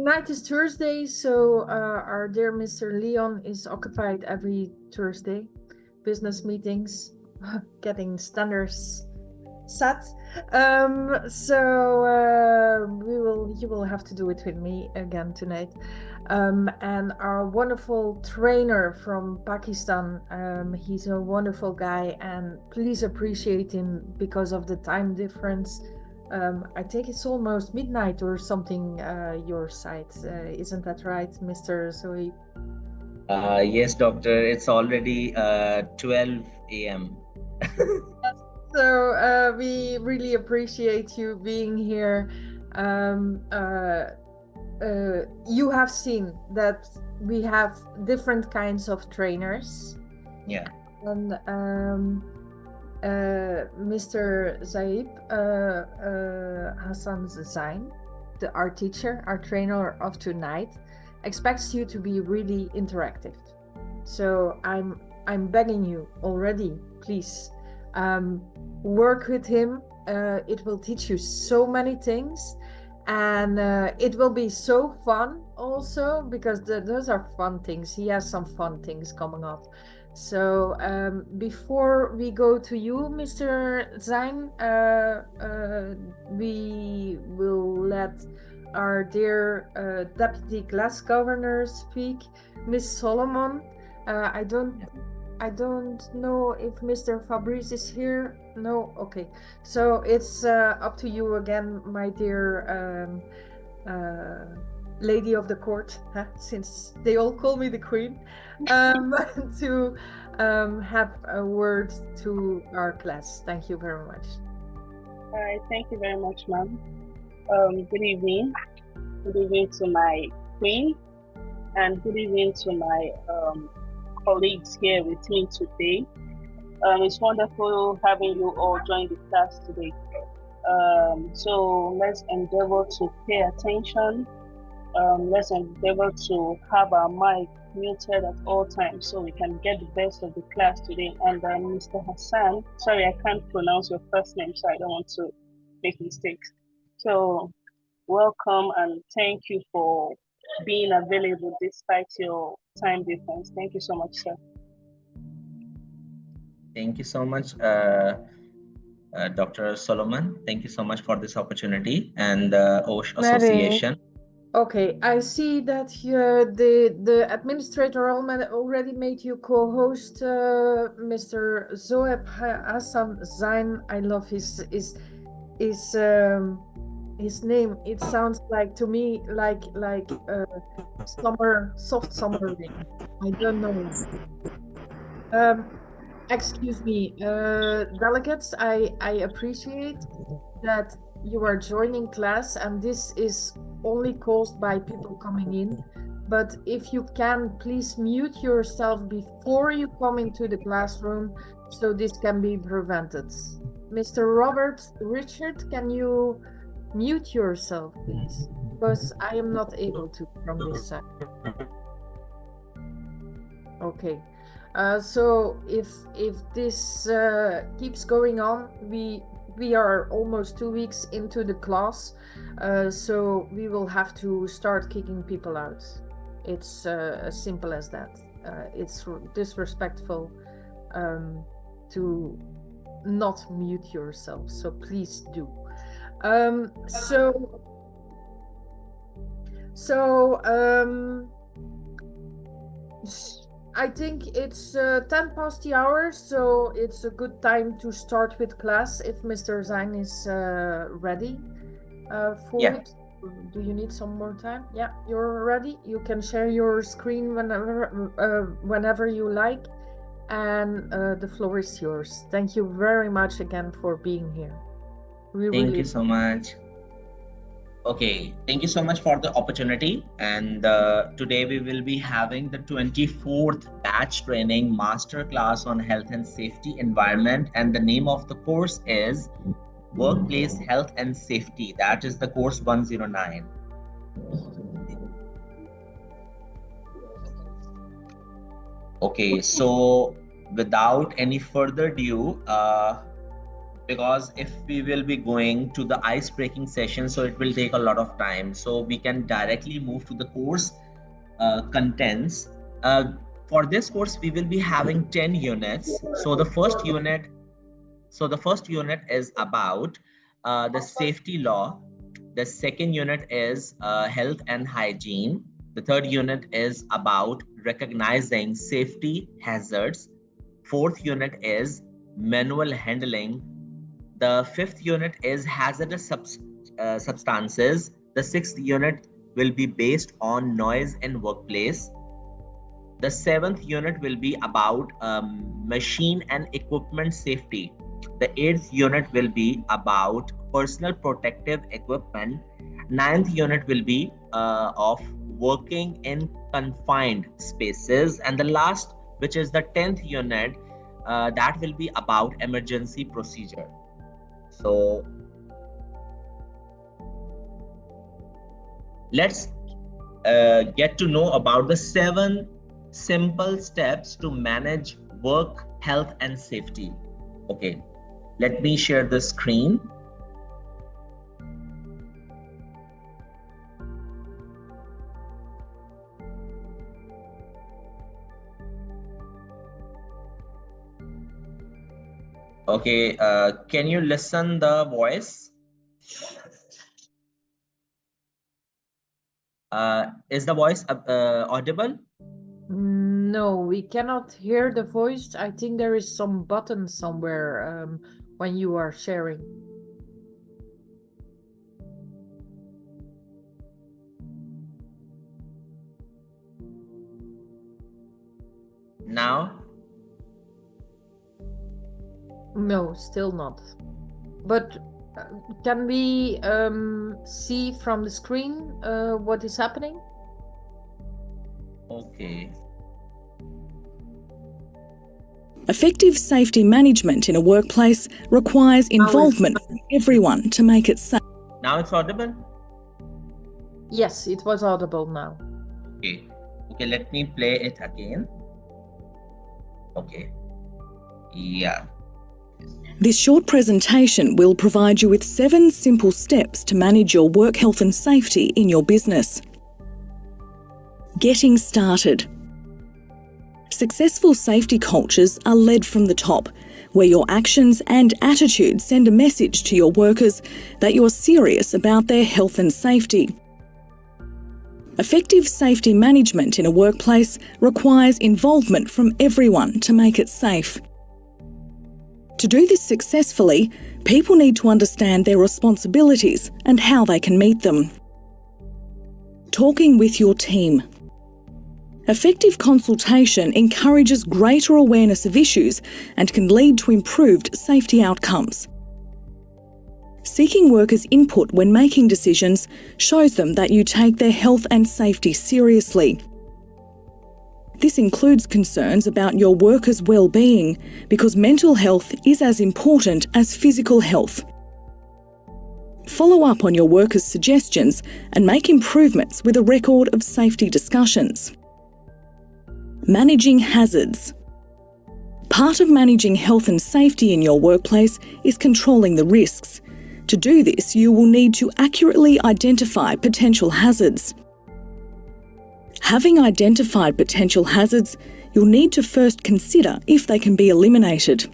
Tonight is Thursday, so our dear Mr. Leon is occupied every Thursday. Business meetings, getting standards set. You will have to do it with me again tonight. And our wonderful trainer from Pakistan, he's a wonderful guy, and please appreciate him because of the time difference. I think it's almost midnight or something, your side. Isn't that right, Mr. Zohaib? Yes, doctor. It's already 12 a.m. So we really appreciate you being here. You have seen that we have different kinds of trainers. Yeah. And Mr. Zaib, Hassan Zain, our teacher, our trainer of tonight, expects you to be really interactive. So I'm begging you already, please, work with him. It will teach you so many things, and it will be so fun also, because those are fun things. He has some fun things coming up. So before we go to you, Mr. Zain, we will let our dear Deputy Class Governor speak, Miss Solomon. I don't know if Mr. Fabrice is here. No? Okay. So it's up to you again, my dear lady of the court, since they all call me the queen, to have a word to our class. Thank you very much. All right, thank you very much, ma'am. Good evening. Good evening to my queen, and good evening to my colleagues here with me today. It's wonderful having you all join the class today. So let's endeavor to pay attention. Let's endeavor to have our mic muted at all times so we can get the best of the class today. And Mr. Hassan, sorry, I can't pronounce your first name, so I don't want to make mistakes. So welcome and thank you for being available despite your time difference. Thank you so much, sir. Thank you so much, Dr. Solomon. Thank you so much for this opportunity and the OSH Association. Okay, I see that the administrator already made you co-host, Mr. Zohaib Hassan Zain. I love his name. It sounds like to me like soft summer rain. I don't know. Excuse me, delegates. I appreciate that you are joining class, and this is only caused by people coming in. But if you can, please mute yourself before you come into the classroom, so this can be prevented. Mr. Richard, can you mute yourself, please? Because I am not able to from this side. Okay. So if this keeps going on, we are almost 2 weeks into the class, so we will have to start kicking people out. It's as simple as that. It's disrespectful to not mute yourself, so please do. I think it's 10 past the hour, so it's a good time to start with class if Mr. Zain is ready for it. Do you need some more time? Yeah, you're ready. You can share your screen whenever you like, and the floor is yours. Thank you very much again for being here. Thank you so much. Okay, thank you so much for the opportunity. And today we will be having the 24th batch training master class on health and safety environment. And the name of the course is Workplace Health and Safety. That is the course 109. Okay, so without any further ado, because if we will be going to the ice breaking session, so it will take a lot of time. So we can directly move to the course contents. For this course, we will be having 10 units. So the first unit is about the safety law. The second unit is health and hygiene. The third unit is about recognizing safety hazards. Fourth unit is manual handling. The fifth unit is hazardous substances. The sixth unit will be based on noise in workplace. The seventh unit will be about machine and equipment safety. The eighth unit will be about personal protective equipment. Ninth unit will be of working in confined spaces. And the last, which is the 10th unit, that will be about emergency procedure. So let's get to know about the 7 simple steps to manage work, health, and safety. Okay, let me share the screen. Okay, can you listen the voice? Is the voice audible? No, we cannot hear the voice. I think there is some button somewhere when you are sharing. Now? No, still not. But can we see from the screen what is happening? Okay. Effective safety management in a workplace requires involvement from everyone to make it safe. Now it's audible? Yes, it was audible now. Okay. Okay, let me play it again. Okay. Yeah. This short presentation will provide you with 7 simple steps to manage your work health and safety in your business. Getting started. Successful safety cultures are led from the top, where your actions and attitudes send a message to your workers that you're serious about their health and safety. Effective safety management in a workplace requires involvement from everyone to make it safe. To do this successfully, people need to understand their responsibilities and how they can meet them. Talking with your team. Effective consultation encourages greater awareness of issues and can lead to improved safety outcomes. Seeking workers' input when making decisions shows them that you take their health and safety seriously. This includes concerns about your workers' well-being, because mental health is as important as physical health. Follow up on your workers' suggestions and make improvements with a record of safety discussions. Managing hazards. Part of managing health and safety in your workplace is controlling the risks. To do this, you will need to accurately identify potential hazards. Having identified potential hazards, you'll need to first consider if they can be eliminated.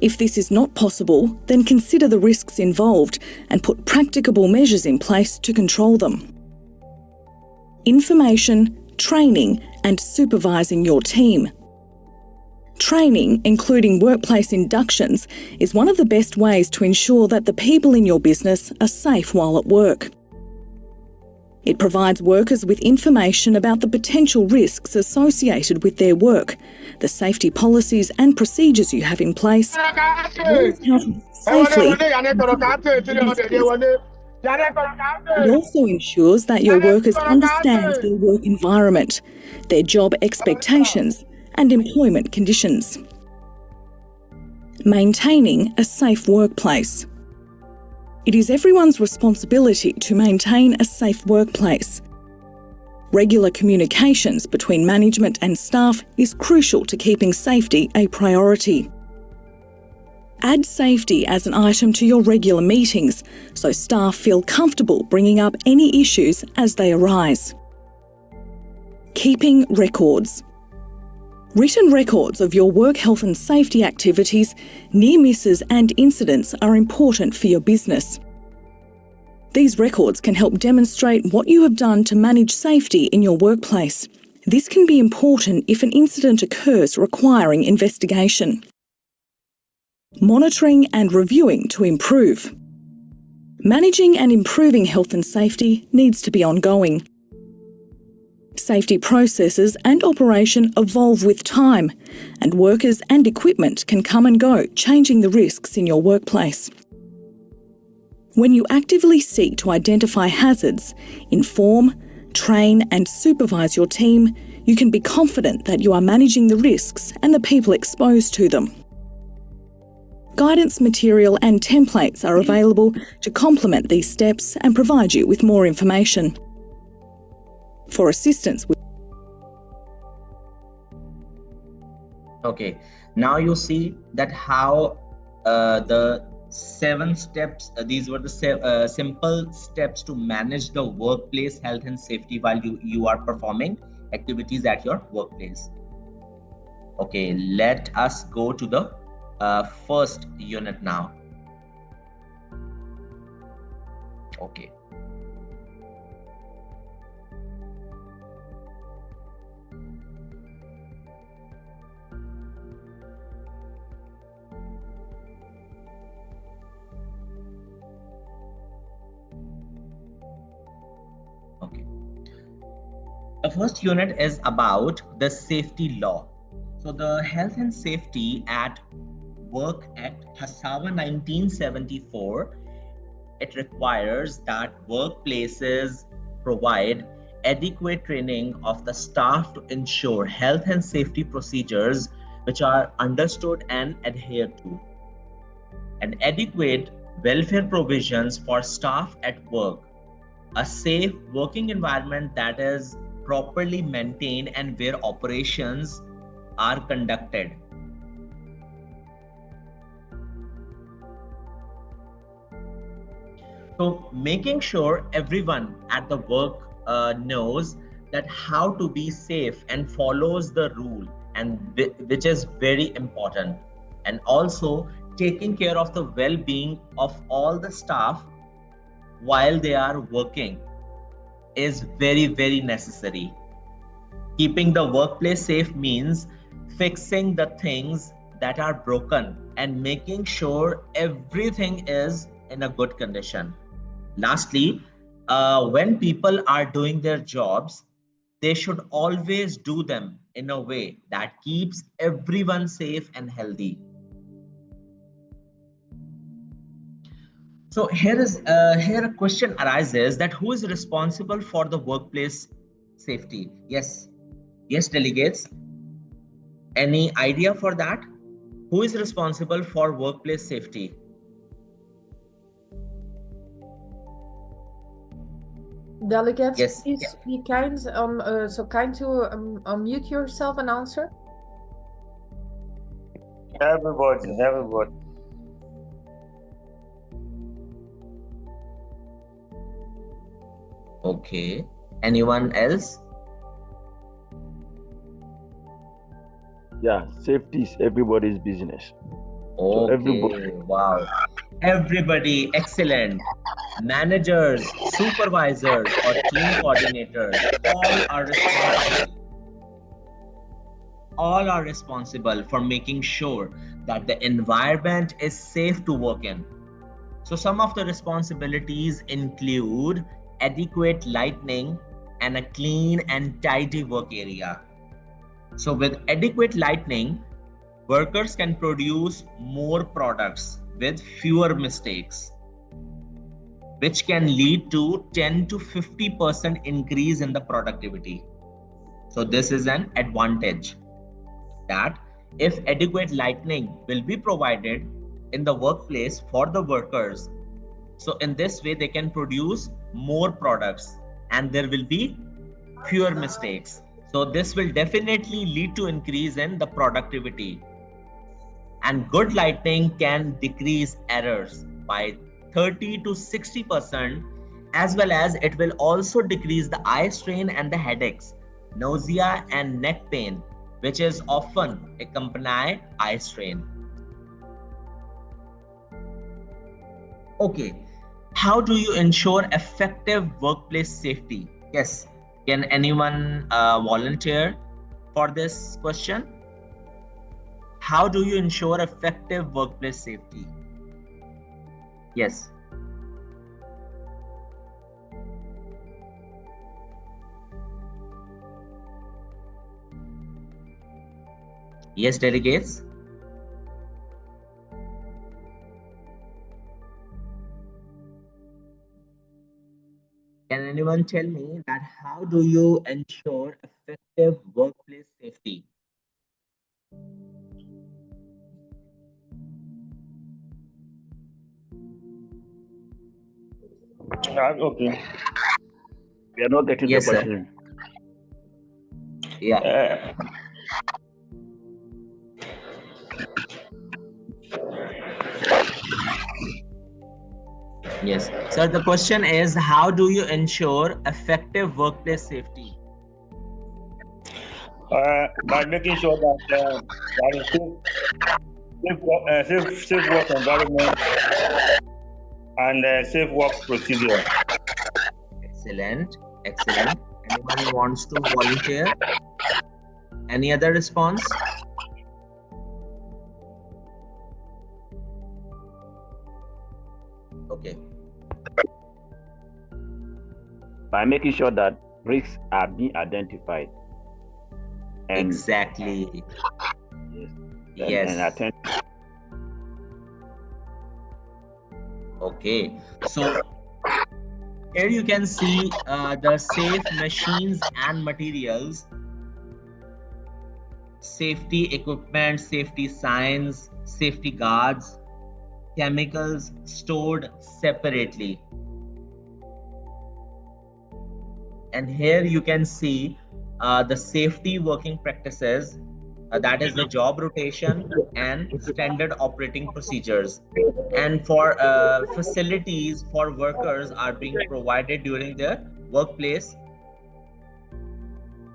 If this is not possible, then consider the risks involved and put practicable measures in place to control them. Information, training, and supervising your team. Training, including workplace inductions, is one of the best ways to ensure that the people in your business are safe while at work. It provides workers with information about the potential risks associated with their work, the safety policies and procedures you have in place, as well as how to safely. It also ensures that your workers understand their work environment, their job expectations, and employment conditions. Maintaining a safe workplace. It is everyone's responsibility to maintain a safe workplace. Regular communications between management and staff is crucial to keeping safety a priority. Add safety as an item to your regular meetings so staff feel comfortable bringing up any issues as they arise. Keeping records. Written records of your work health and safety activities, near misses and incidents are important for your business. These records can help demonstrate what you have done to manage safety in your workplace. This can be important if an incident occurs requiring investigation. Monitoring and reviewing to improve. Managing and improving health and safety needs to be ongoing. Safety processes and operation evolve with time, and workers and equipment can come and go, changing the risks in your workplace. When you actively seek to identify hazards, inform, train and supervise your team, you can be confident that you are managing the risks and the people exposed to them. Guidance material and templates are available to complement these steps and provide you with more information. For assistance with... Okay, now you see that how the 7 steps, these were the simple steps to manage the workplace health and safety while you are performing activities at your workplace. Okay, let us go to the first unit now. Okay. The first unit is about the safety law. So the Health and Safety at Work Act Hassan 1974, it requires that workplaces provide adequate training of the staff to ensure health and safety procedures which are understood and adhered to, and adequate welfare provisions for staff at work, a safe working environment that is properly maintained and where operations are conducted. So making sure everyone at the work knows that how to be safe and follows the rule, and which is very important, and also taking care of the well-being of all the staff while they are working is very, very necessary. Keeping the workplace safe means fixing the things that are broken and making sure everything is in a good condition. Lastly, when people are doing their jobs, they should always do them in a way that keeps everyone safe and healthy. So here a question arises that who is responsible for the workplace safety? Yes, delegates. Any idea for that? Who is responsible for workplace safety? Delegates, yes. Please be kind. So kind to unmute yourself and answer. Everybody. Okay. Anyone else? Yeah, safety is everybody's business. Okay. So everybody. Wow. Everybody, excellent. Managers, supervisors, or team coordinators, all are responsible for making sure that the environment is safe to work in. So some of the responsibilities include adequate lighting and a clean and tidy work area. So with adequate lighting, workers can produce more products with fewer mistakes, which can lead to 10 to 50% increase in the productivity. So this is an advantage, that if adequate lighting will be provided in the workplace for the workers, so in this way they can produce more products and there will be fewer mistakes. So this will definitely lead to increase in the productivity. And good lighting can decrease errors by 30 to 60%, as well as it will also decrease the eye strain and the headaches, nausea and neck pain, which is often accompanied eye strain. Okay, how do you ensure effective workplace safety? Yes, can anyone volunteer for this question? How do you ensure effective workplace safety? Yes. Yes, delegates. Can anyone tell me that how do you ensure effective workplace safety? Okay. We are not getting Yes, the sir. question. Yeah. Yes. So the question is, how do you ensure effective workplace safety? By making sure that there is safe work environment and safe work procedure. Excellent. Excellent. Anyone wants to volunteer? Any other response? Okay. By making sure that risks are being identified. And Exactly. Yes. Yes. And attend. Okay. So here you can see the safe machines and materials, safety equipment, safety signs, safety guards, chemicals stored separately. And here you can see the safety working practices, that is the job rotation and standard operating procedures. And for facilities for workers are being provided during their workplace,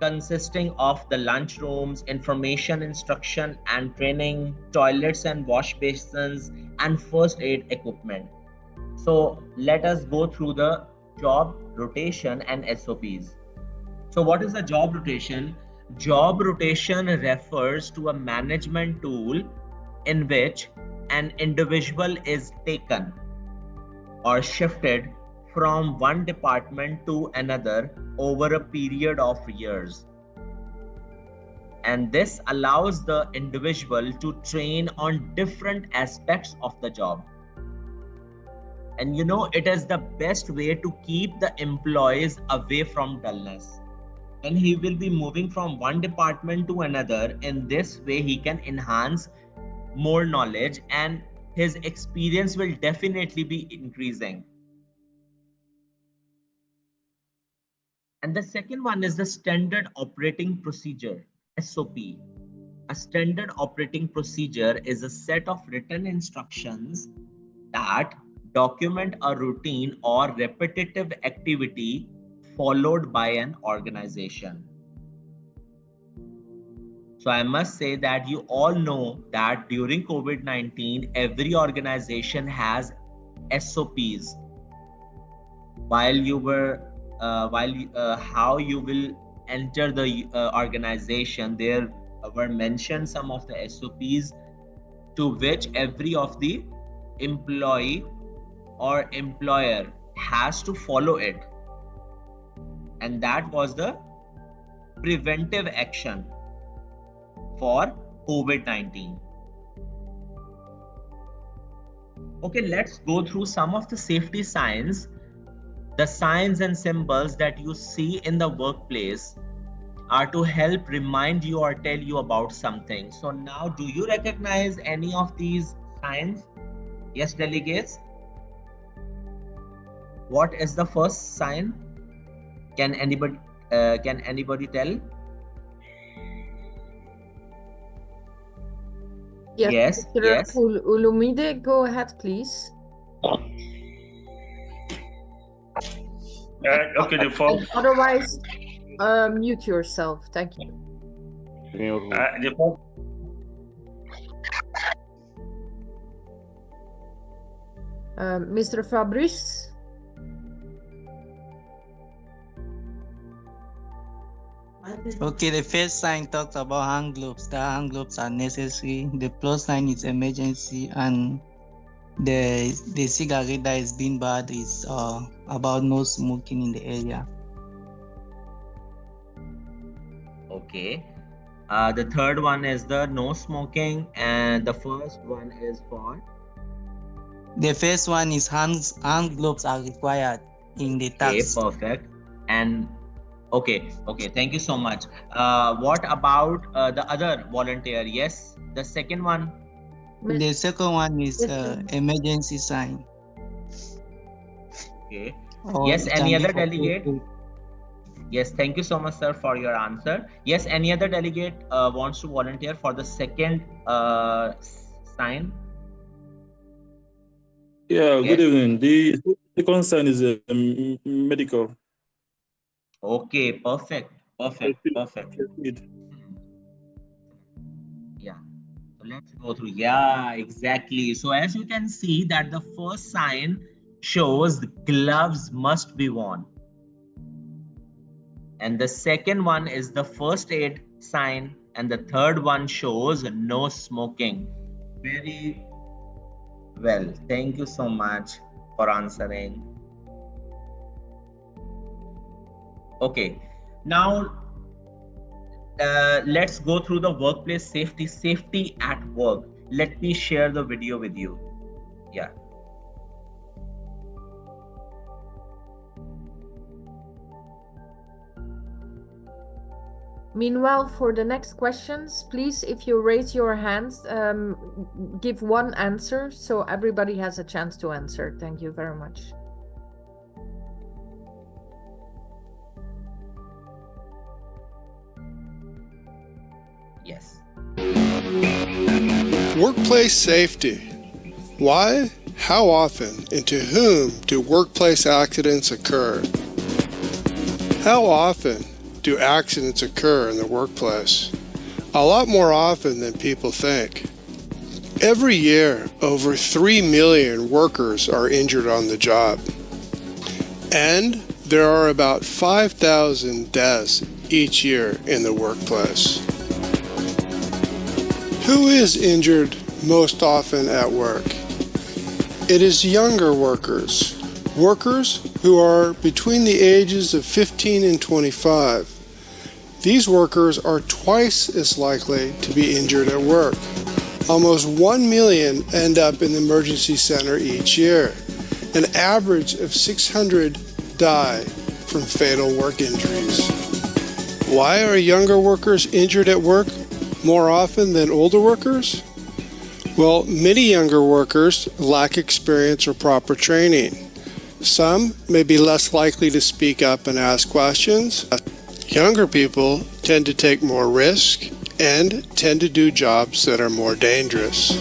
consisting of the lunch rooms, information, instruction and training, toilets and wash basins, and first aid equipment. So let us go through the job rotation and SOPs. So what is the job rotation? Job rotation refers to a management tool in which an individual is taken or shifted from one department to another over a period of years. And this allows the individual to train on different aspects of the job. And you know, it is the best way to keep the employees away from dullness. And he will be moving from one department to another. In this way, he can enhance more knowledge and his experience will definitely be increasing. And the second one is the standard operating procedure, SOP. A standard operating procedure is a set of written instructions that document a routine or repetitive activity followed by an organization. So I must say that you all know that during COVID-19, every organization has SOPs. While you were, how you will enter the organization, there were mentioned some of the SOPs to which every of the employee or employer has to follow it. And that was the preventive action for COVID-19. Okay, let's go through some of the safety signs, the signs and symbols that you see in the workplace are to help remind you or tell you about something. So now, do you recognize any of these signs? Yes, delegates. What is the first sign? Can anybody tell? Yes, Mr. yes. Ulumide, go ahead, please. Okay, the first, Otherwise, mute yourself. Thank you. the first, Mr. Fabrice. Okay, the first sign talks about hand gloves. The hand gloves are necessary. The plus sign is emergency, and the cigarette that is being burned is about no smoking in the area. Okay. The third one is the no smoking, and the first one is for. The first one is hand gloves are required in the Okay, tax. perfect. And okay, thank you so much. What about the other volunteer? Yes, the second one. The second one is emergency sign. Okay. Or Yes, it any can be other for delegate? food. Yes, thank you so much, sir, for your answer. Yes, any other delegate wants to volunteer for the second sign? Yeah, good Yes. evening. The second sign is medical. Okay, perfect. Yeah. So let's go through. Yeah, exactly. So as you can see that the first sign shows the gloves must be worn. And the second one is the first aid sign. And the third one shows no smoking. Very well. Thank you so much for answering. Okay. Now, let's go through the workplace safety at work. Let me share the video with you. Yeah. Meanwhile, for the next questions, please, if you raise your hands, give one answer so everybody has a chance to answer. Thank you very much. Yes. Workplace safety. Why, how often, and to whom do workplace accidents occur? How often do accidents occur in the workplace? A lot more often than people think. Every year, over 3 million workers are injured on the job. And there are about 5,000 deaths each year in the workplace. Who is injured most often at work? It is younger workers. Workers who are between the ages of 15 and 25. These workers are twice as likely to be injured at work. Almost 1 million end up in the emergency center each year. An average of 600 die from fatal work injuries. Why are younger workers injured at work more often than older workers? Well, many younger workers lack experience or proper training. Some may be less likely to speak up and ask questions. Younger people tend to take more risk and tend to do jobs that are more dangerous.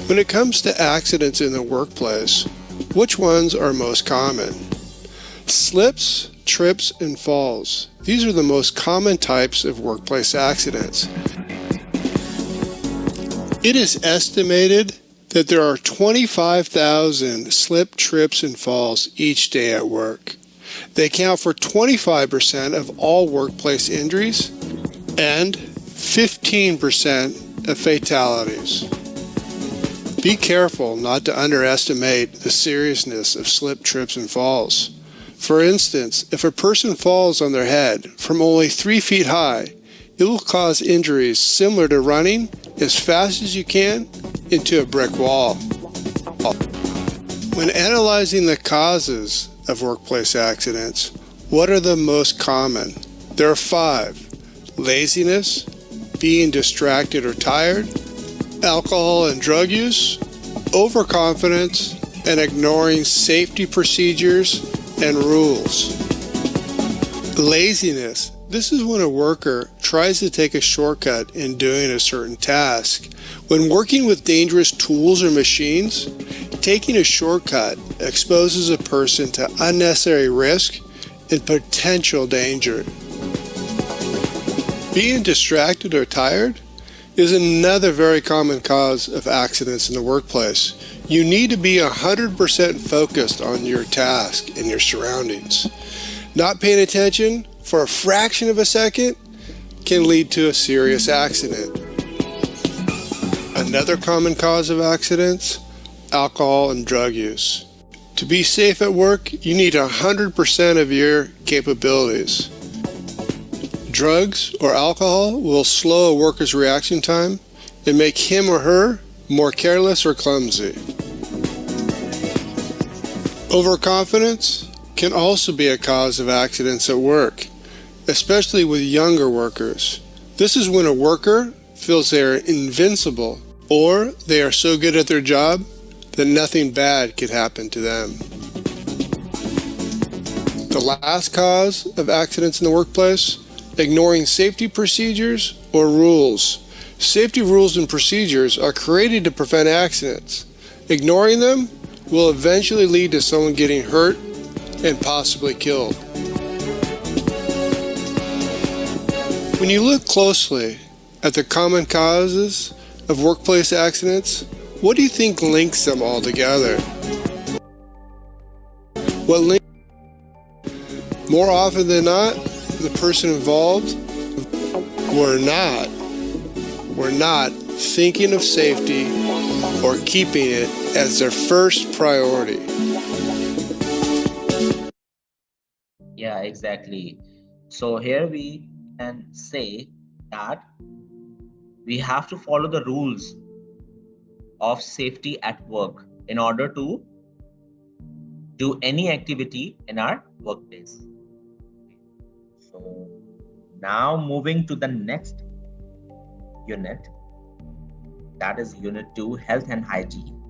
When it comes to accidents in the workplace, which ones are most common? Slips, trips, and falls. These are the most common types of workplace accidents. It is estimated that there are 25,000 slip, trips, and falls each day at work. They account for 25% of all workplace injuries and 15% of fatalities. Be careful not to underestimate the seriousness of slip, trips, and falls. For instance, if a person falls on their head from only 3 feet high, it will cause injuries similar to running as fast as you can into a brick wall. When analyzing the causes of workplace accidents, what are the most common? There are 5. Laziness, being distracted or tired, alcohol and drug use, overconfidence, and ignoring safety procedures and rules. Laziness. This is when a worker tries to take a shortcut in doing a certain task. When working with dangerous tools or machines, taking a shortcut exposes a person to unnecessary risk and potential danger. Being distracted or tired is another very common cause of accidents in the workplace. You need to be 100% focused on your task and your surroundings. Not paying attention for a fraction of a second can lead to a serious accident. Another common cause of accidents, alcohol and drug use. To be safe at work, you need 100% of your capabilities. Drugs or alcohol will slow a worker's reaction time and make him or her more careless or clumsy. Overconfidence can also be a cause of accidents at work, especially with younger workers. This is when a worker feels they are invincible or they are so good at their job that nothing bad could happen to them. The last cause of accidents in the workplace, ignoring safety procedures or rules. Safety rules and procedures are created to prevent accidents. Ignoring them will eventually lead to someone getting hurt and possibly killed. When you look closely at the common causes of workplace accidents, what do you think links them all together? What links? More often than not, the person involved were not thinking of safety or keeping it as their first priority. Yeah, exactly. So here we can say that we have to follow the rules of safety at work in order to do any activity in our workplace. So now moving to the next unit, that is unit 2, health and hygiene.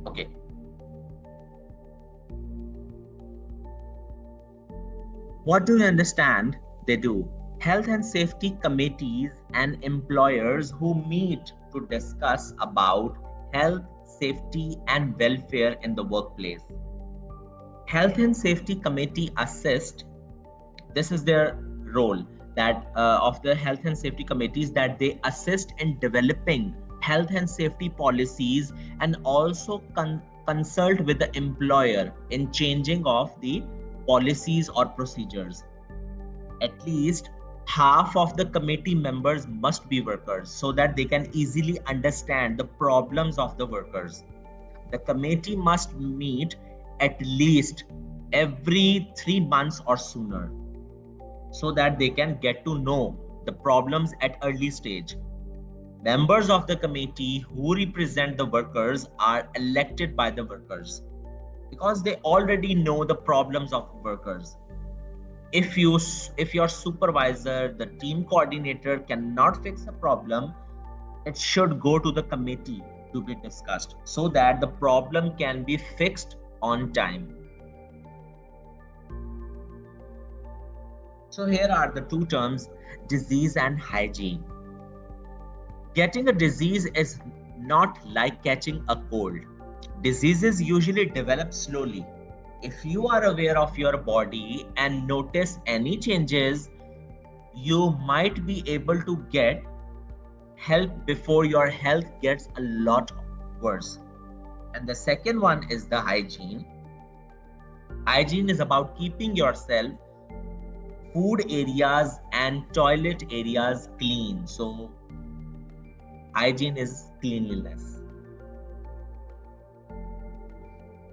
Okay. What do you understand they do? Health and safety committees and employers who meet to discuss about health, safety and welfare in the workplace. Health and safety committee assist. This is their role that of the health and safety committees, that they assist in developing health and safety policies and also consult with the employer in changing of the policies or procedures. At least half of the committee members must be workers so that they can easily understand the problems of the workers. The committee must meet at least every 3 months or sooner so that they can get to know the problems at early stage. Members of the committee who represent the workers are elected by the workers because they already know the problems of workers. If your supervisor, the team coordinator cannot fix a problem, it should go to the committee to be discussed so that the problem can be fixed on time. So here are the two terms, disease and hygiene. Getting a disease is not like catching a cold. Diseases usually develop slowly. If you are aware of your body and notice any changes, you might be able to get help before your health gets a lot worse. And the second one is the hygiene. Hygiene is about keeping yourself, food areas and toilet areas clean. So hygiene is cleanliness.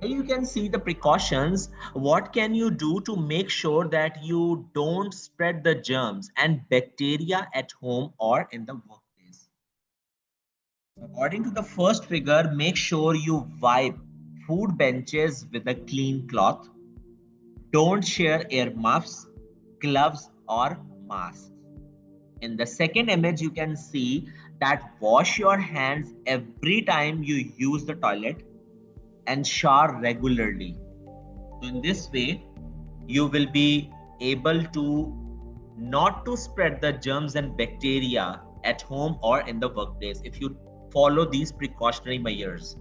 Here you can see the precautions. What can you do to make sure that you don't spread the germs and bacteria at home or in the workplace? According to the first figure, make sure you wipe food benches with a clean cloth. Don't share earmuffs, gloves or masks. In the second image, you can see that wash your hands every time you use the toilet. and shower regularly. So in this way, you will be able to not to spread the germs and bacteria at home or in the workplace if you follow these precautionary measures.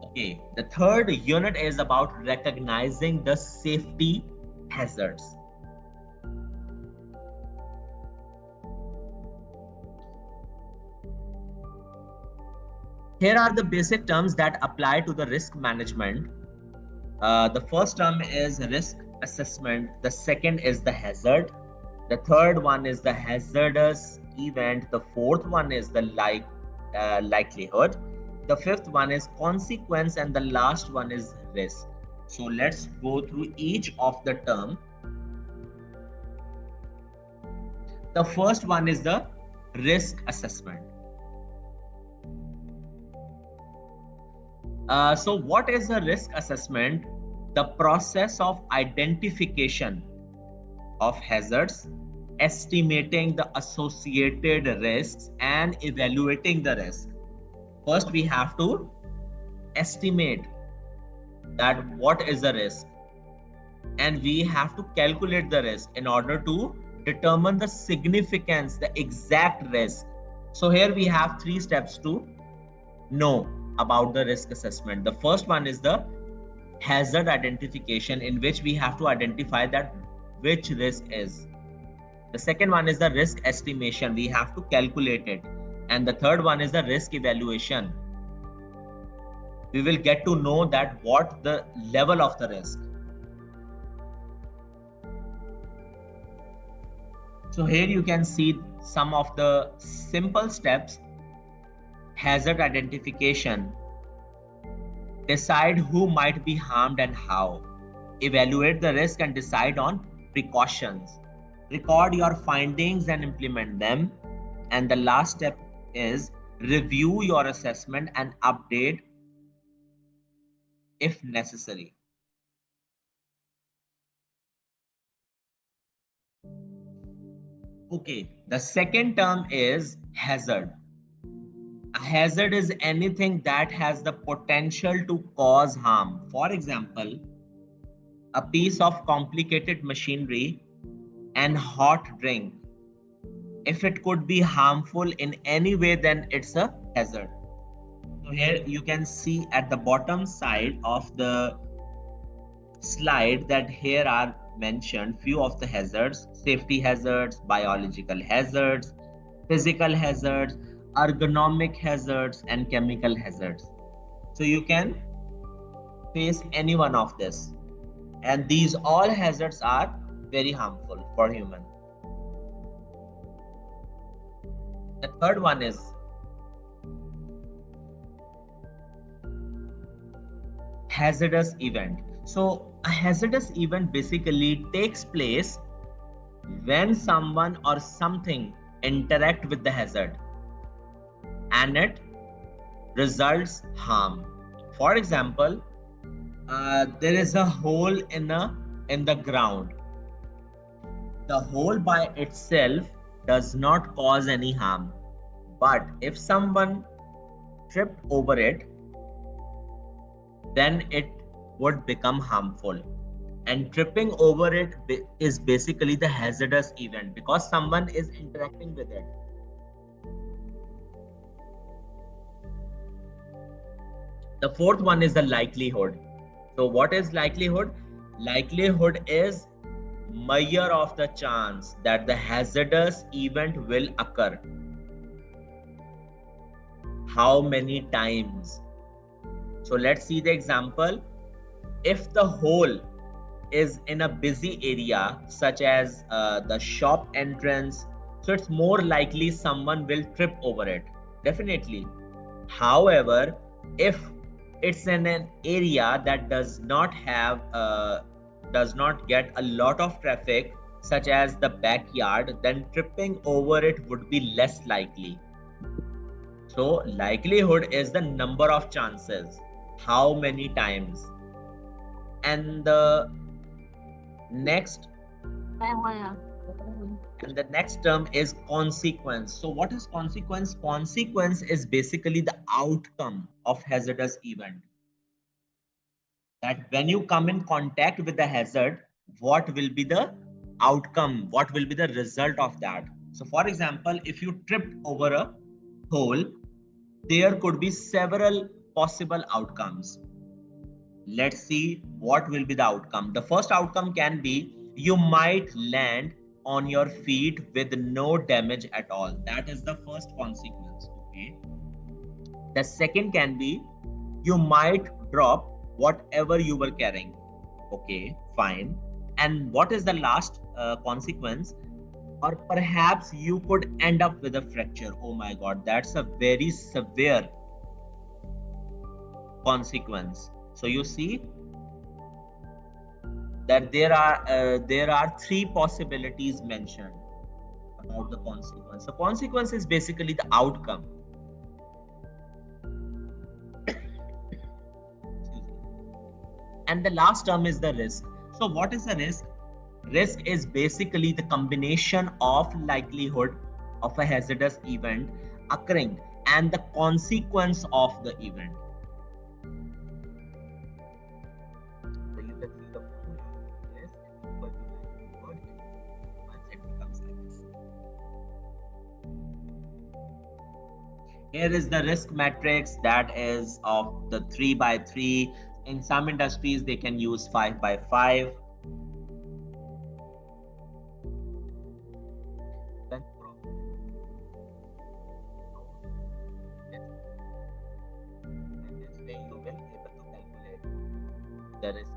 Okay, the third unit is about recognizing the safety hazards. Here are the basic terms that apply to the risk management. The first term is risk assessment. The second is the hazard. The third one is the hazardous event. The fourth one is the likelihood. The fifth one is consequence, and the last one is risk. So let's go through each of the term. The first one is the risk assessment. So what is the risk assessment? The process of identification of hazards, estimating the associated risks, and evaluating the risk. First, we have to estimate that what is the risk, and we have to calculate the risk in order to determine the significance, the exact risk. So here we have 3 steps to know about the risk assessment. The first one is the hazard identification, in which we have to identify that which risk is. The second one is the risk estimation. We have to calculate it. And the third one is the risk evaluation. We will get to know that what the level of the risk. So here you can see some of the simple steps. Hazard identification. Decide who might be harmed and how. Evaluate the risk and decide on precautions. Record your findings and implement them. And the last step is review your assessment and update if necessary. Okay, the second term is hazard. A hazard is anything that has the potential to cause harm. For example, a piece of complicated machinery and hot drink. If it could be harmful in any way, then it's a hazard. So here you can see at the bottom side of the slide that here are mentioned few of the hazards: safety hazards, biological hazards, physical hazards, ergonomic hazards, and chemical hazards. So you can face any one of this, and these all hazards are very harmful for human. The third one is hazardous event. So a hazardous event basically takes place when someone or something interact with the hazard and it results harm. For example, there is a hole in the ground. The hole by itself does not cause any harm, but if someone tripped over it, then it would become harmful. And tripping over it is basically the hazardous event because someone is interacting with it. The fourth one is the likelihood. So what is likelihood? Likelihood is measure of the chance that the hazardous event will occur. How many times? So let's see the example. If the hole is in a busy area, such as the shop entrance, so it's more likely someone will trip over it, definitely. However, if it's in an area that does not get a lot of traffic, such as the backyard, then tripping over it would be less likely. So likelihood is the number of chances, how many times. And the next And the next term is consequence. So what is consequence? Consequence is basically the outcome of hazardous event. That when you come in contact with the hazard, what will be the outcome? What will be the result of that? So for example, if you tripped over a hole, there could be several possible outcomes. Let's see what will be the outcome. The first outcome can be you might land on your feet with no damage at all. That is the first consequence. Okay. The second can be you might drop whatever you were carrying. Okay, fine. And what is the last consequence? Or perhaps you could end up with a fracture. Oh my God, that's a very severe consequence. So you see that there are three possibilities mentioned about the consequence. The consequence is basically the outcome. And the last term is the risk. So what is the risk? Risk is basically the combination of likelihood of a hazardous event occurring and the consequence of the event. So you can see the risk equal to likelihood once it becomes like this. Here is the risk matrix that is of the 3 by 3. In some industries, they can use 5 by 5. And this way you will be able to calculate the risk.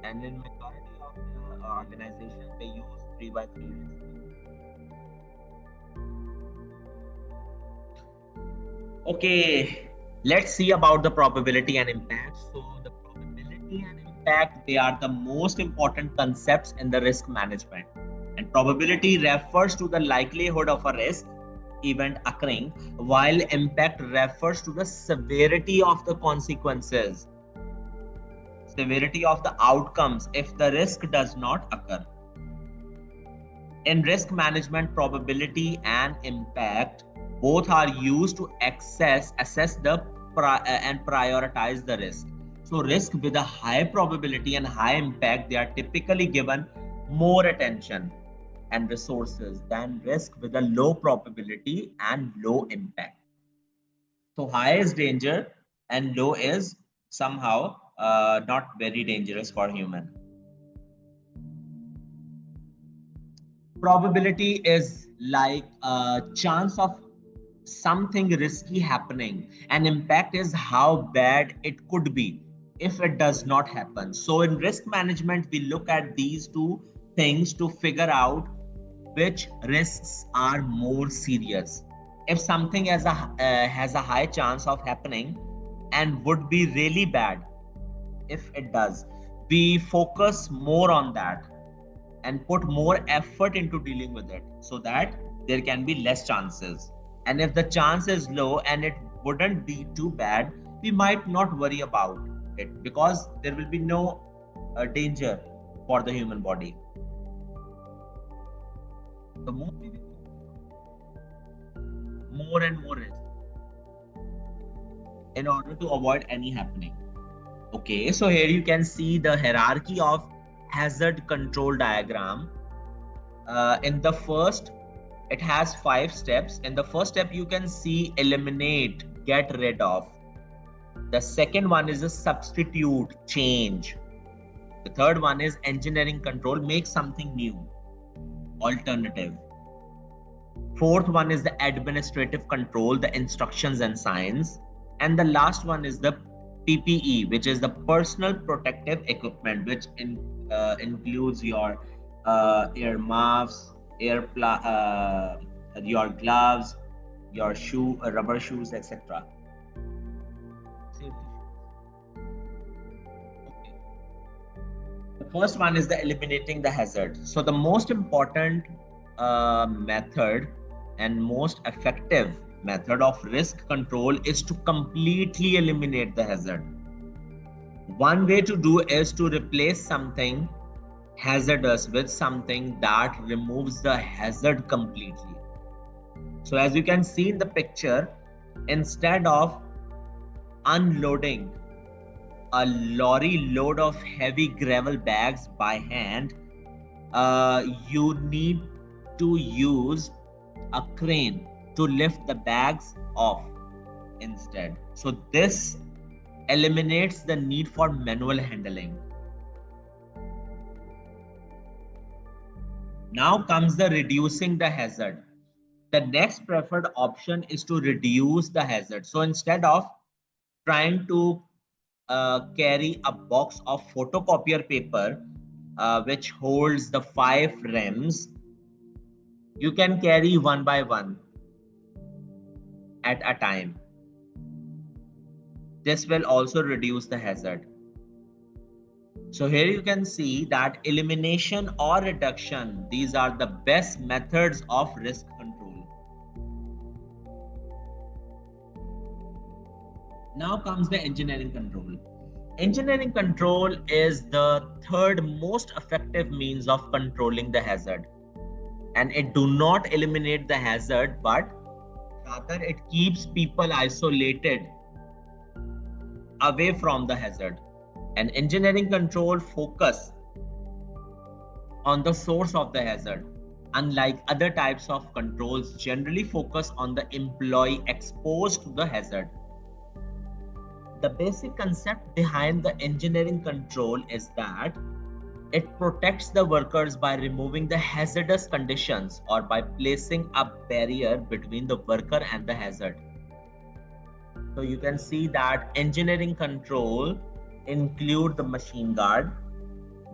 And in majority of the organizations, they use 3 by 3 risk. Okay. Let's see about the probability and impact. So the probability and impact, they are the most important concepts in the risk management. And probability refers to the likelihood of a risk event occurring, while impact refers to the severity of the consequences, severity of the outcomes if the risk does not occur. In risk management, probability and impact both are used to assess the and prioritize the risk. So risk with a high probability and high impact, they are typically given more attention and resources than risk with a low probability and low impact. So high is danger and low is somehow not very dangerous for human. Probability is like a chance of something risky happening, and impact is how bad it could be if it does not happen. So in risk management, we look at these two things to figure out which risks are more serious. If something has a high chance of happening and would be really bad if it does, we focus more on that and put more effort into dealing with it so that there can be less chances. And if the chance is low and it wouldn't be too bad, we might not worry about it because there will be no danger for the human body. The more we will more and more risk in order to avoid any happening. Okay, so here you can see the hierarchy of hazard control diagram. In the first, it has 5 steps. In the first step, you can see eliminate, get rid of. The second one is a substitute, change. The third one is engineering control, make something new, alternative. Fourth one is the administrative control, the instructions and signs. And the last one is the PPE, which is the personal protective equipment, which includes your earmuffs, your gloves, your rubber shoes, etc. Okay. The first one is the eliminating the hazard. So the most important method and most effective method of risk control is to completely eliminate the hazard. One way to do is to replace something hazardous with something that removes the hazard completely. So as you can see in the picture, instead of unloading a lorry load of heavy gravel bags by hand, you need to use a crane to lift the bags off instead. So this eliminates the need for manual handling. Now comes the reducing the hazard. The next preferred option is to reduce the hazard. So instead of trying to carry a box of photocopier paper which holds the 5 rems, you can carry one by one at a time. This will also reduce the hazard. So here you can see that elimination or reduction, these are the best methods of risk control. Now comes the engineering control. Engineering control is the third most effective means of controlling the hazard. And it do not eliminate the hazard, but rather it keeps people isolated away from the hazard. And engineering control focus on the source of the hazard. Unlike other types of controls, generally focus on the employee exposed to the hazard. The basic concept behind the engineering control is that it protects the workers by removing the hazardous conditions or by placing a barrier between the worker and the hazard. So you can see that engineering control include the machine guard,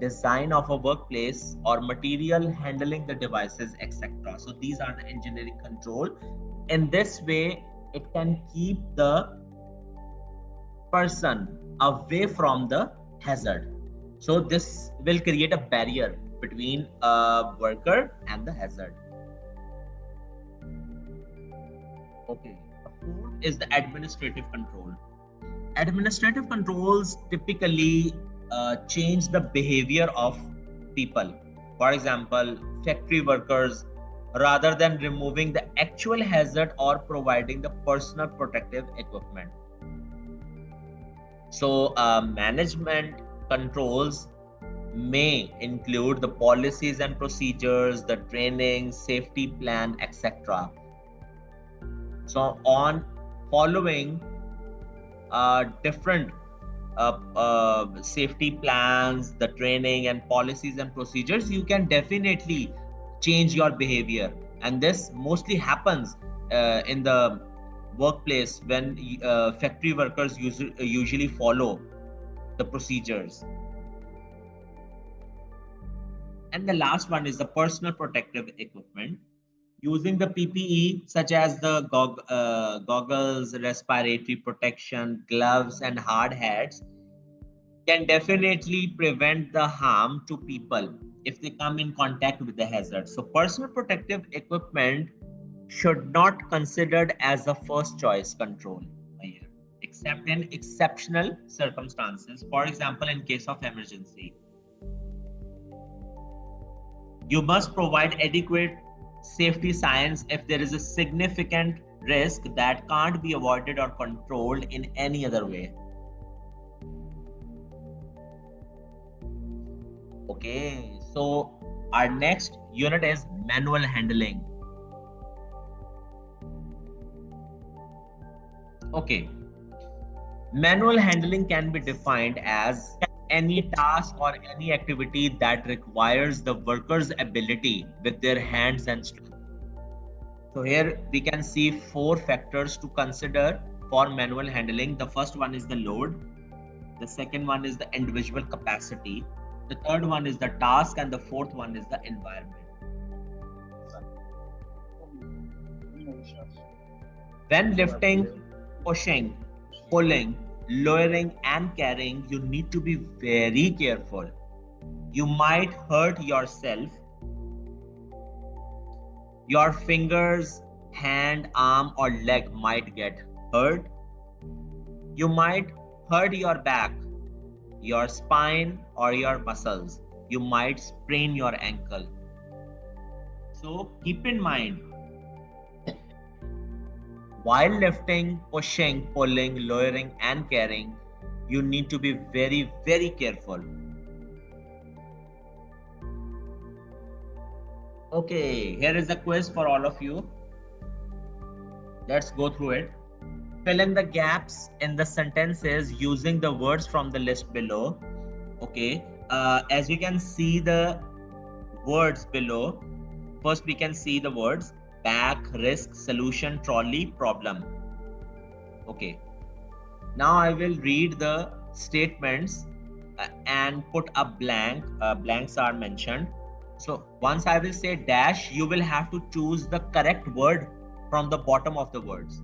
design of a workplace, or material handling the devices, etc. So these are the engineering control. In this way, it can keep the person away from the hazard. So this will create a barrier between a worker and the hazard. Okay. Fourth is the administrative control. Administrative controls typically change the behavior of people. For example, factory workers, rather than removing the actual hazard or providing the personal protective equipment. So management controls may include the policies and procedures, the training, safety plan, etc. So on following different safety plans, the training and policies and procedures, you can definitely change your behavior. And this mostly happens in the workplace when factory workers usually follow the procedures. And the last one is the personal protective equipment. Using the PPE such as the goggles, respiratory protection, gloves and hard hats can definitely prevent the harm to people if they come in contact with the hazard. So personal protective equipment should not considered as a first choice control here, except in exceptional circumstances. For example, in case of emergency, you must provide adequate safety science if there is a significant risk that can't be avoided or controlled in any other way. Okay, so our next unit is manual handling. Okay, manual handling can be defined as any task or any activity that requires the worker's ability with their hands and strength. So here we can see 4 factors to consider for manual handling. The first one is the load. The second one is the individual capacity. The third one is the task, and the fourth one is the environment. When lifting, pushing, pulling, lowering and carrying, you need to be very careful. You might hurt yourself. Your fingers, hand, arm or leg might get hurt. You might hurt your back, your spine or your muscles. you might sprain your ankle. So keep in mind, while lifting, pushing, pulling, lowering and carrying, you need to be very, very careful. Okay, here is a quiz for all of you. Let's go through it. Fill in the gaps in the sentences using the words from the list below. Okay, as we can see the words below, first we can see the words back, risk, solution, trolley, problem. Okay, now I will read the statements and put a blank. Blanks are mentioned. So once I will say dash, you will have to choose the correct word from the bottom of the words.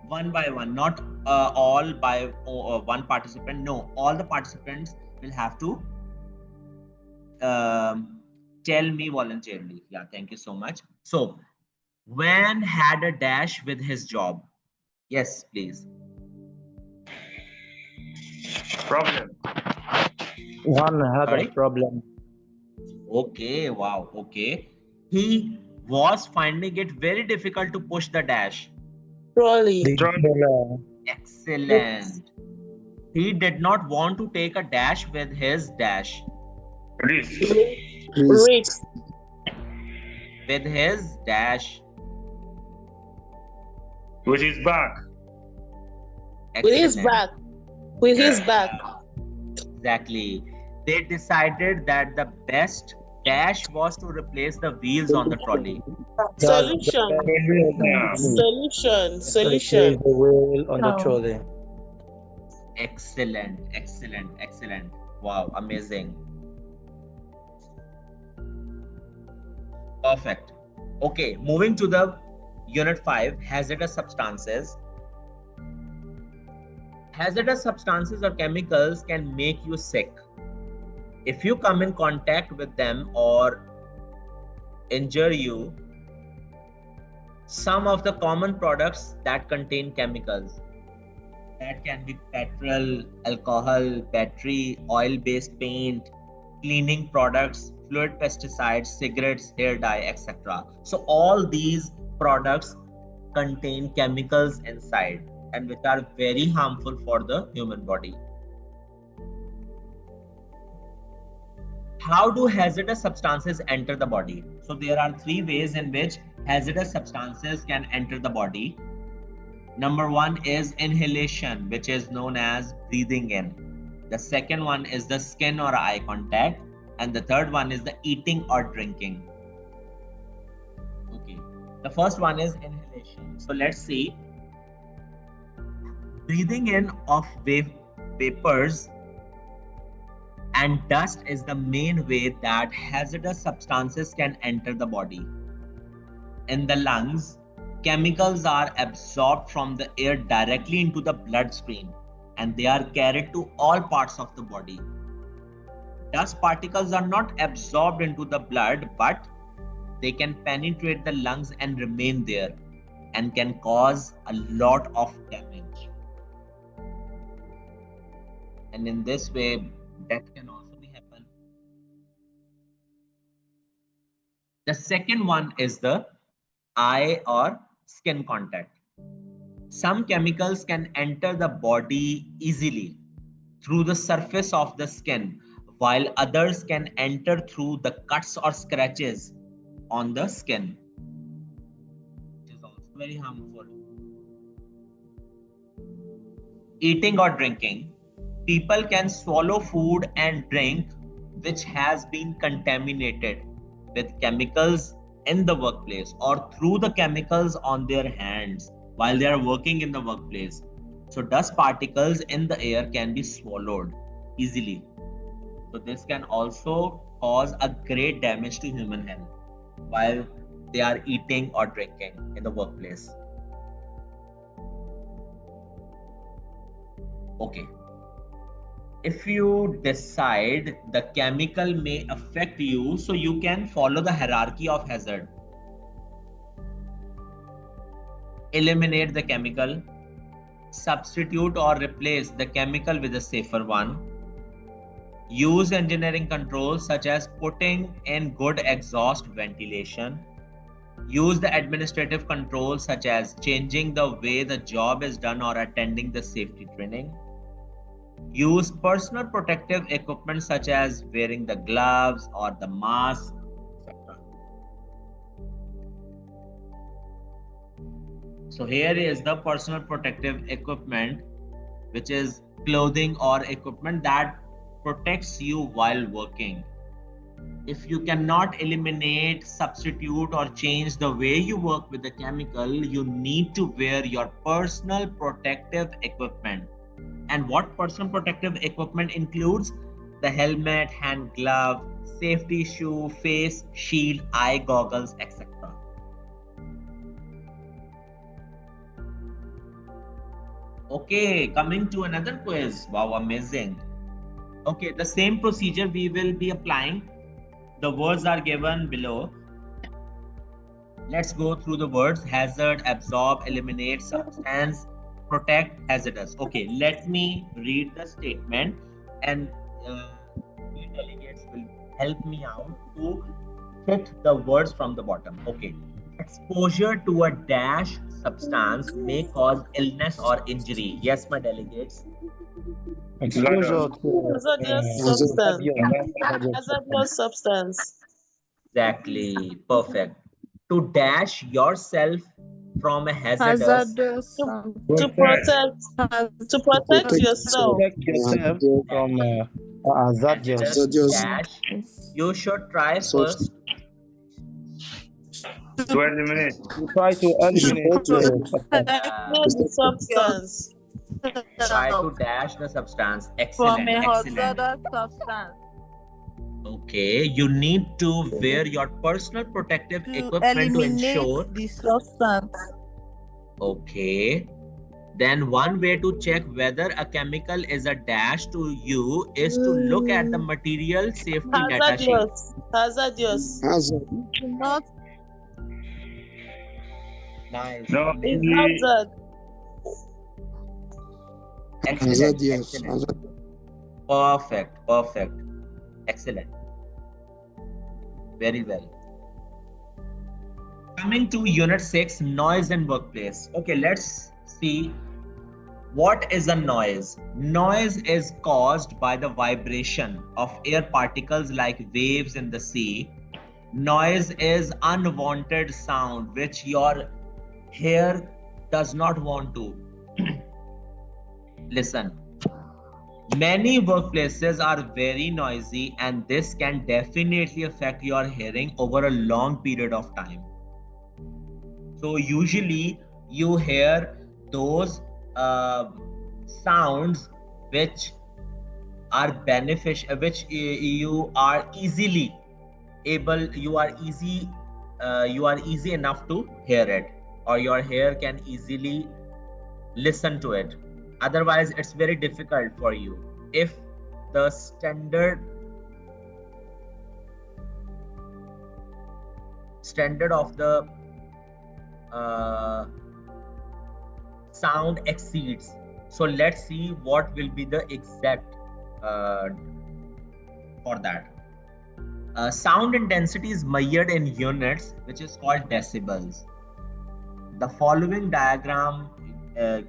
One by one, not all by one participant. No, all the participants will have to tell me voluntarily. Yeah, thank you so much. So, when had a dash with his job? Yes, please. Problem. One had a problem. Okay, wow, okay. He was finding it very difficult to push the dash. Trolley. Excellent. He did not want to take a dash with his dash. Risk. Risk. With his dash. With his back. Excellent. With his back. With his back. Exactly. They decided that the best dash was to replace the wheels on the trolley. Solution. Solution. The wheel on the trolley. Excellent. Wow, amazing. Perfect. Okay, moving to the unit 5, hazardous substances. Hazardous substances or chemicals can make you sick. If you come in contact with them or injure you, some of the common products that contain chemicals, that can be petrol, alcohol, battery, oil-based paint, cleaning products, fluid pesticides, cigarettes, hair dye, etc. So all these products contain chemicals inside and which are very harmful for the human body. How do hazardous substances enter the body? So there are 3 ways in which hazardous substances can enter the body. Number 1 is inhalation, which is known as breathing in. The second one is the skin or eye contact. And the third one is the eating or drinking. Okay. The first one is inhalation. So let's see. Breathing in of vapors and dust is the main way that hazardous substances can enter the body. In the lungs, chemicals are absorbed from the air directly into the bloodstream and they are carried to all parts of the body. Dust particles are not absorbed into the blood, but they can penetrate the lungs and remain there and can cause a lot of damage. And in this way, death can also be happen. The second one is the eye or skin contact. Some chemicals can enter the body easily through the surface of the skin, while others can enter through the cuts or scratches on the skin, which is also very harmful. Eating or drinking. People can swallow food and drink which has been contaminated with chemicals in the workplace or through the chemicals on their hands while they are working in the workplace. So dust particles in the air can be swallowed easily. So this can also cause a great damage to human health while they are eating or drinking in the workplace. Okay. If you decide the chemical may affect you, so you can follow the hierarchy of hazard. Eliminate the chemical, substitute or replace the chemical with a safer one, Use engineering controls such as putting in good exhaust ventilation. Use the administrative controls such as changing the way the job is done or attending the safety training. Use personal protective equipment such as wearing the gloves or the mask, etc. So here is the personal protective equipment, which is clothing or equipment that protects you while working. If you cannot eliminate, substitute, or change the way you work with the chemical, you need to wear your personal protective equipment. And what personal protective equipment includes? The helmet, hand glove, safety shoe, face shield, eye goggles, etc. Okay, coming to another quiz. Wow, amazing. Okay, the same procedure we will be applying. The words are given below. Let's go through the words: hazard, absorb, eliminate, substance, protect, hazardous. Okay, let me read the statement, and the delegates will help me out to hit the words from the bottom. Okay, exposure to a dash substance may cause illness or injury. Yes, my delegates. Exposure to hazardous substance. Hazardous substance. Exactly, perfect. To dash yourself from a hazardous. To protect yourself. Protect yourself from hazardous. Dash. You should try first. To eliminate. You try to eliminate the substance. Try to dash the substance. Excellent. Excellent. substance. Okay, you need to wear your personal protective equipment to ensure the substance. Okay. Then one way to check whether a chemical is a dash to you is to look at the material safety data sheet. Hazardous. Not Nice. No, It's hazard. Excellent. Excellent. Perfect. Perfect. Excellent. Very well. Coming to Unit 6, noise in workplace. Okay, let's see what is a noise. Noise is caused by the vibration of air particles like waves in the sea. Noise is unwanted sound which your hair does not want to listen. Many workplaces are very noisy, and this can definitely affect your hearing over a long period of time. So usually you hear those sounds which are beneficial, which you are easy enough to hear it, or your hair can easily listen to it. Otherwise it's very difficult for you. If the standard of the sound exceeds. So let's see what will be the exact for that. Sound intensity is measured in units, which is called decibels. The following diagram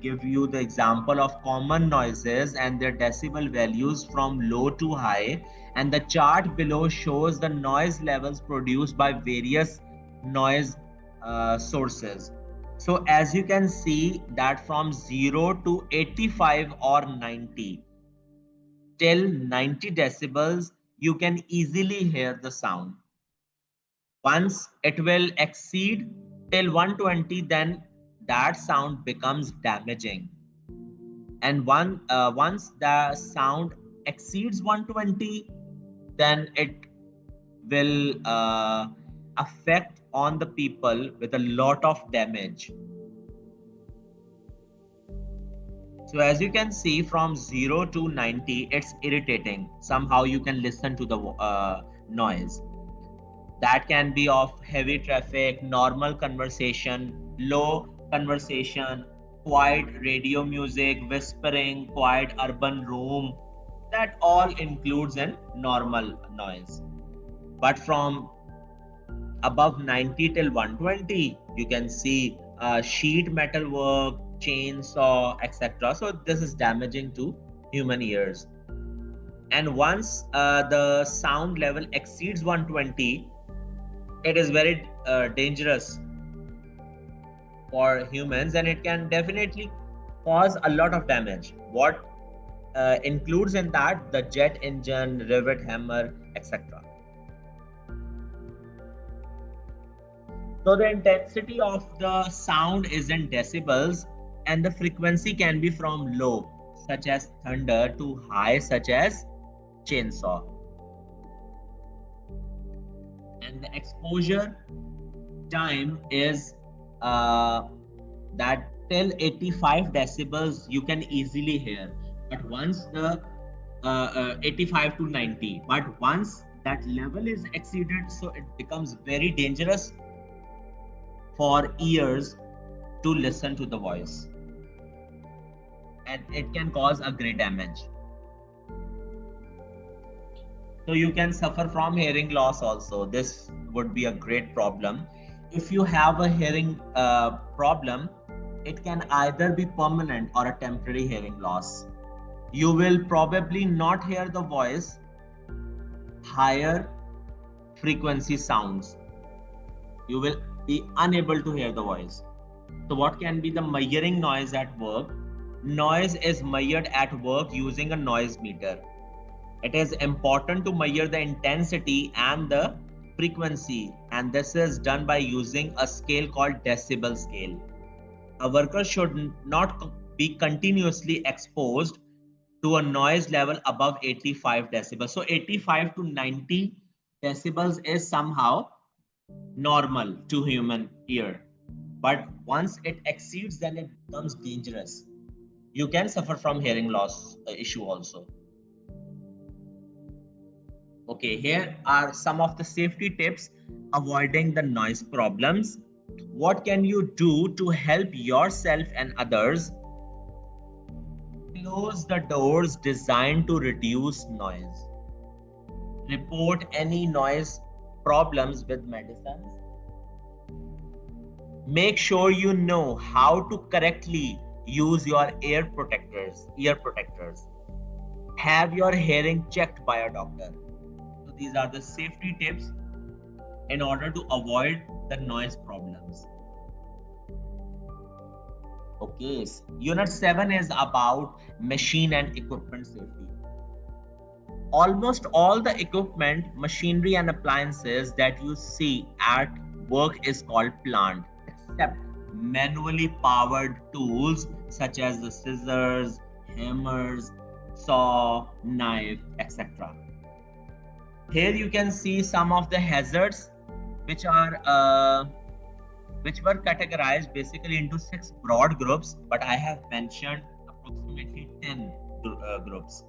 give you the example of common noises and their decibel values from low to high, and the chart below shows the noise levels produced by various noise sources. So as you can see that from 0 to 85 or 90 till 90 decibels, you can easily hear the sound. Once it will exceed till 120, then that sound becomes damaging. And once the sound exceeds 120, then it will affect on the people with a lot of damage. So as you can see, from 0 to 90, it's irritating. Somehow you can listen to the noise. That can be of heavy traffic, normal conversation, low conversation, quiet radio music, whispering, quiet urban room, that all includes in normal noise. But from above 90 till 120, you can see sheet metal work, chainsaw, etc. So this is damaging to human ears. And once the sound level exceeds 120, it is very dangerous for humans, and it can definitely cause a lot of damage. What includes in that the jet engine, rivet hammer, etc. So the intensity of the sound is in decibels, and the frequency can be from low, such as thunder, to high, such as chainsaw. And the exposure time is that till 85 decibels you can easily hear, but once the 85 to 90, but once that level is exceeded, so it becomes very dangerous for ears to listen to the voice, and it can cause a great damage. So you can suffer from hearing loss also. This would be a great problem. If you have a hearing problem, it can either be permanent or a temporary hearing loss. You will probably not hear the voice, higher frequency sounds. You will be unable to hear the voice. So what can be the measuring noise at work? Noise is measured at work using a noise meter. It is important to measure the intensity and the frequency, and this is done by using a scale called decibel scale. A worker should not be continuously exposed to a noise level above 85 decibels. So 85 to 90 decibels is somehow normal to human ear, but once it exceeds, then it becomes dangerous. You can suffer from hearing loss issue also. Okay, here are some of the safety tips avoiding the noise problems. What can you do to help yourself and others? Close the doors designed to reduce noise. Report any noise problems with medicines. Make sure you know how to correctly use your ear protectors. Have your hearing checked by a doctor. So these are the safety tips in order to avoid the noise problems. Okay, Unit 7 is about machine and equipment safety. Almost all the equipment, machinery and appliances that you see at work is called plant, except manually powered tools such as the scissors, hammers, saw, knife, etc. Here you can see some of the hazards which were categorized basically into 6 broad groups, but I have mentioned approximately 10 groups.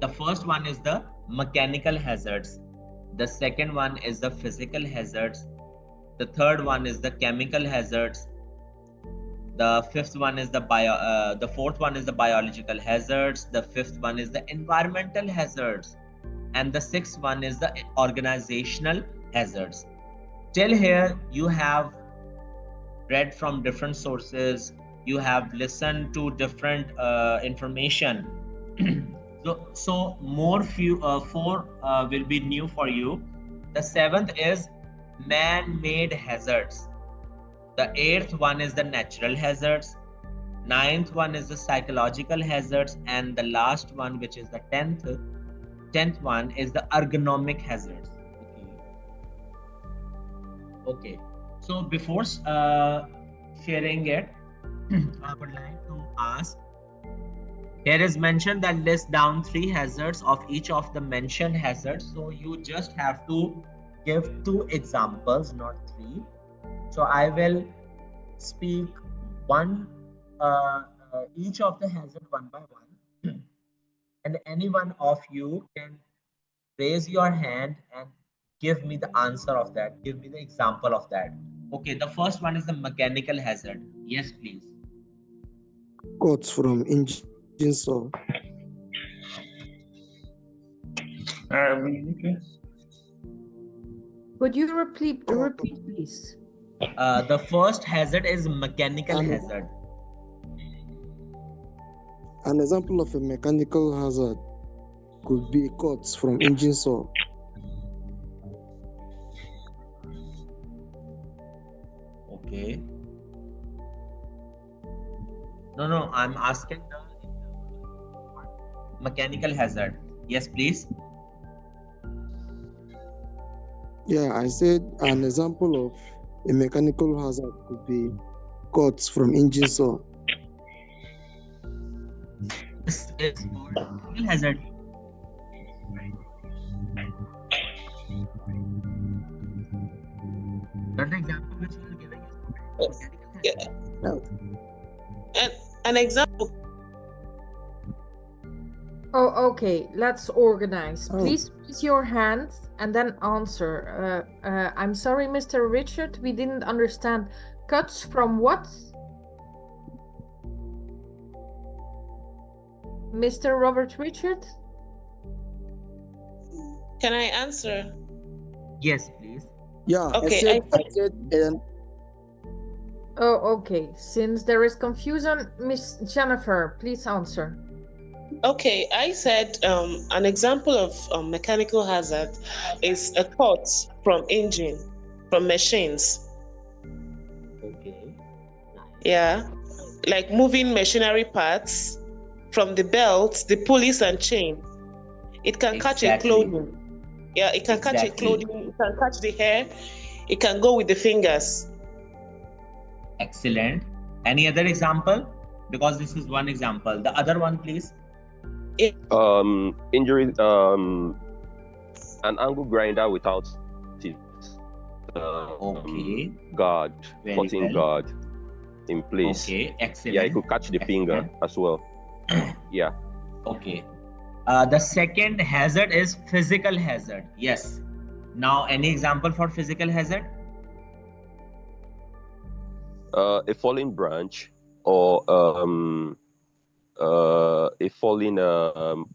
The first one is the mechanical hazards. The second one is the physical hazards. The third one is the chemical hazards. The fourth one is the biological hazards. The fifth one is the environmental hazards, and the sixth one is the organizational hazards. Till here, you have read from different sources. You have listened to different information. So four will be new for you. The seventh is man-made hazards. The eighth one is the natural hazards. Ninth one is the psychological hazards, and the last one, which is the 10th one, is the ergonomic hazards. Okay. So before sharing it, I would like to ask. Here is mentioned that list down 3 hazards of each of the mentioned hazards. So you just have to give 2 examples, not 3. So I will speak each of the hazard one by one, and any one of you can raise your hand and give me the answer of that. Give me the example of that. Okay, the first one is the mechanical hazard. Yes, please. Cuts from engine saw. Okay. Could you repeat, please? The first hazard is mechanical hazard. An example of a mechanical hazard could be cuts from engine saw. Okay. No, I'm asking the mechanical hazard. Yes, please. Yeah, I said an example of a mechanical hazard could be cuts from engine saw. This is called mechanical hazard. That example which you are giving is mechanical hazard. An example. Oh, okay. Let's organize. Please raise your hand and then answer. I'm sorry, Mr. Richard, we didn't understand. Cuts from what? Mr. Robert Richard? Can I answer? Yes, please. Yeah, Okay. I said Oh, okay. Since there is confusion, Miss Jennifer, please answer. Okay, I said an example of mechanical hazard is a cut from engine, from machines. Okay. Yeah, like moving machinery parts from the belts, the pulleys and chain. It can catch a clothing. Yeah, it can catch a clothing, it can catch the hair, it can go with the fingers. Excellent. Any other example? Because this is one example. The other one, please. Injury, an angle grinder without teeth. Okay. Guard, Very cutting well. guard in place. Okay, excellent. Yeah, it could catch the finger as well. Yeah. Okay. The second hazard is physical hazard. Yes. Now, any example for physical hazard? A falling branch or a falling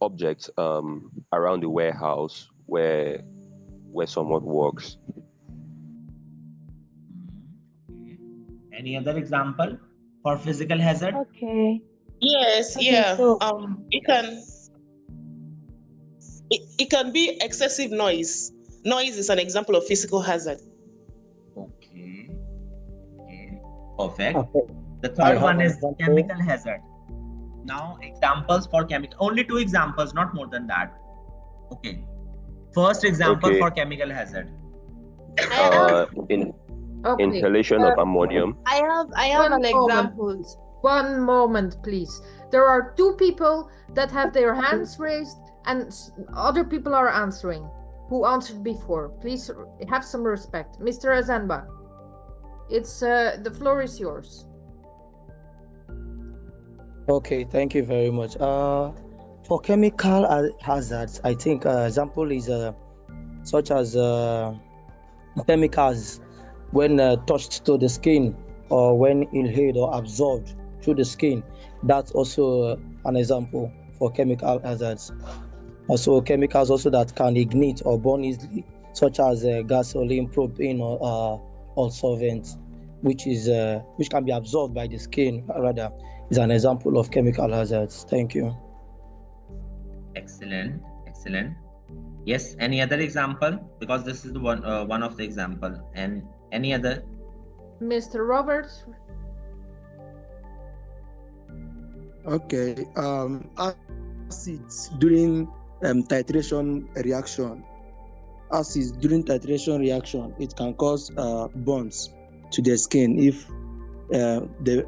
object around the warehouse where someone works. Any other example for physical hazard? Okay. Yes, Okay, yeah. so- It can be excessive noise. Noise is an example of physical hazard. Okay. Perfect. Okay. The I third have one an is example. chemical hazard. Now, examples for chemical. Only 2 examples, not more than that. Okay. First example Okay. for chemical hazard. Inhalation of ammonium. I have an example. One moment, please. There are 2 people that have their hands raised and other people are answering who answered before. Please have some respect. Mr. Azanba, it's the floor is yours. Okay, thank you very much. For chemical hazards, I think example is such as chemicals when touched to the skin or when inhaled or absorbed through the skin. That's also an example for chemical hazards. Also, chemicals also that can ignite or burn easily, such as gasoline, propane, or solvents, which can be absorbed by the skin. Rather, is an example of chemical hazards. Thank you. Excellent. Excellent. Yes. Any other example? Because this is the one of the example. And any other? Mr. Roberts. Okay. Acids during titration reaction. Acids during titration reaction, it can cause burns to the skin if the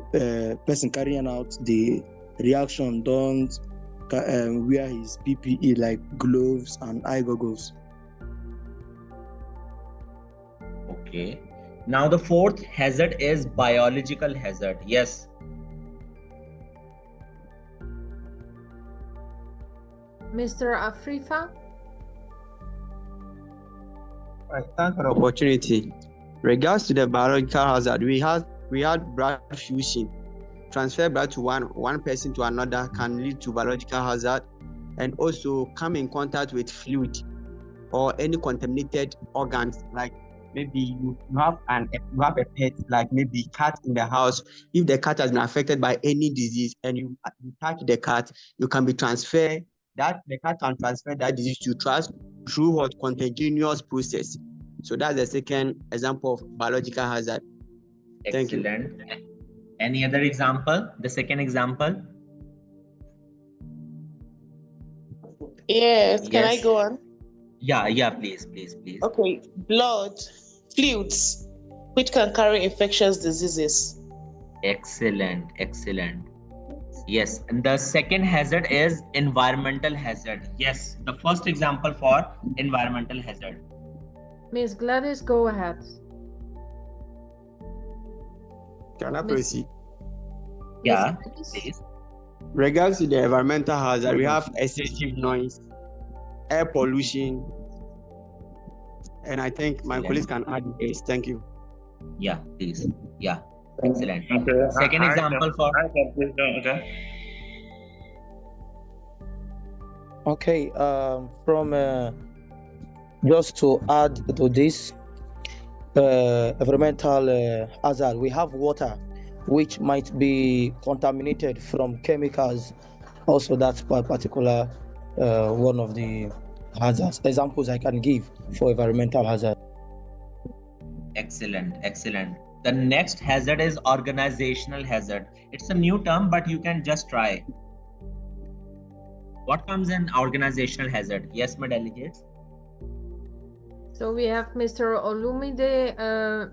person carrying out the reaction don't wear his PPE like gloves and eye goggles. Okay. Now the fourth hazard is biological hazard. Yes. Mr. Afrifa. Thanks for the opportunity. Regards to the biological hazard, we had blood fusion. Transfer blood to one person to another can lead to biological hazard, and also come in contact with fluid or any contaminated organs, like maybe you have a pet, like maybe cat in the house. If the cat has been affected by any disease and you touch the cat, you can be transferred. That the cat can transfer that disease to trust through what contagious process. So that's the second example of biological hazard. Thank you. Excellent. Any other example? The second example? Yes, can I go on? Yeah, please. Okay, blood, fluids, which can carry infectious diseases. Excellent. Yes, and the second hazard is environmental hazard. Yes, the first example for environmental hazard. Miss Gladys, go ahead. Can I proceed? Yeah, please. Regards to the environmental hazard, we have excessive noise, air pollution, and I think my colleagues can add this. Thank you. Yeah, please. Yeah, excellent. Okay. Second example for. Okay, from just to add to this environmental hazard, we have water, which might be contaminated from chemicals. Also, that's particular one of the hazards. Examples I can give for environmental hazard. Excellent. The next hazard is organizational hazard. It's a new term, but you can just try. What comes in organizational hazard? Yes, my delegates. So we have Mr. Olumide,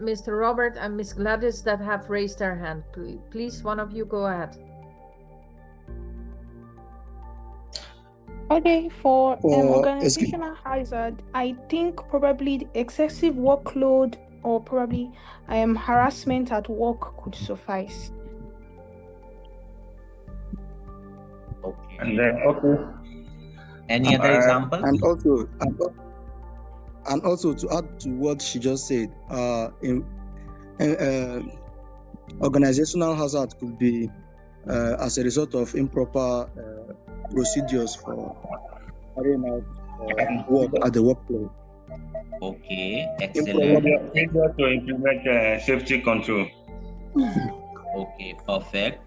Mr. Robert, and Miss Gladys that have raised their hand. Please, one of you go ahead. Okay, for organizational hazard, I think probably the excessive workload or probably harassment at work could suffice. Okay. Any other example? And also to add to what she just said, organizational hazard could be as a result of improper procedures for carrying out work at the workplace. Okay, excellent. Failure to implement safety control. Okay, perfect.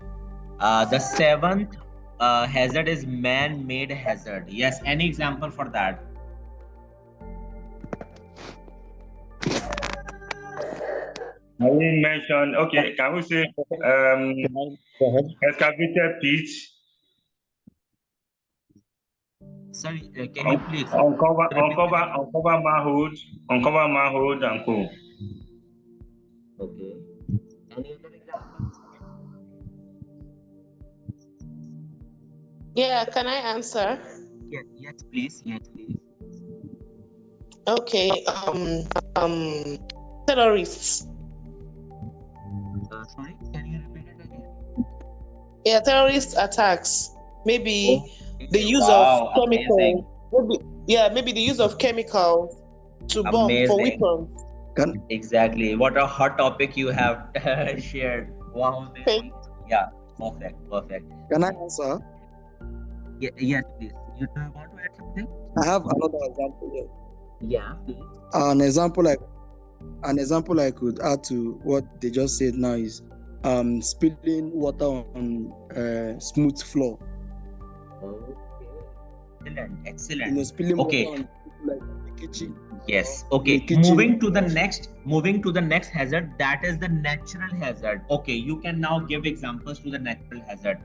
The seventh hazard is man-made hazard. Yes, any example for that? I will mention, okay, can we say excavated pit? Sorry, can you please uncover manholes and co. Okay. Any other example? Yeah, can I answer? Yes, please. Okay. Terrorists. Sorry, can you repeat it again? Yeah, terrorist attacks. Maybe the use of chemical. Maybe the use of chemicals to bomb for weapons. Exactly. What a hot topic you have shared. Wow. Yeah, perfect. Can I answer? Yes, please. You want to add something? I have another example here. Yeah, please. An example I could add to what they just said now is spilling water on smooth floor. Okay. Excellent. Spilling okay. Water on, like, the kitchen. Yes. Okay. Moving to the next hazard, that is the natural hazard. Okay, you can now give examples to the natural hazard.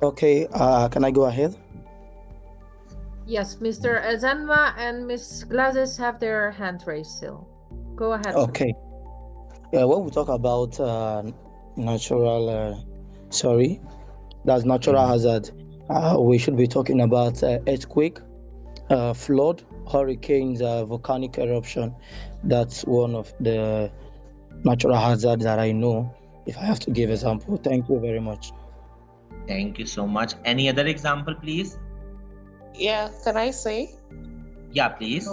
Okay, can I go ahead? Yes, Mr. Azanwa and Miss Gladys have their hand raised still. Go ahead. Okay. When we talk about natural hazard, we should be talking about earthquake, flood, hurricanes, volcanic eruption. That's one of the natural hazards that I know, if I have to give example. Thank you very much. Thank you so much. Any other example, please? Yeah, can I say? Yeah, please.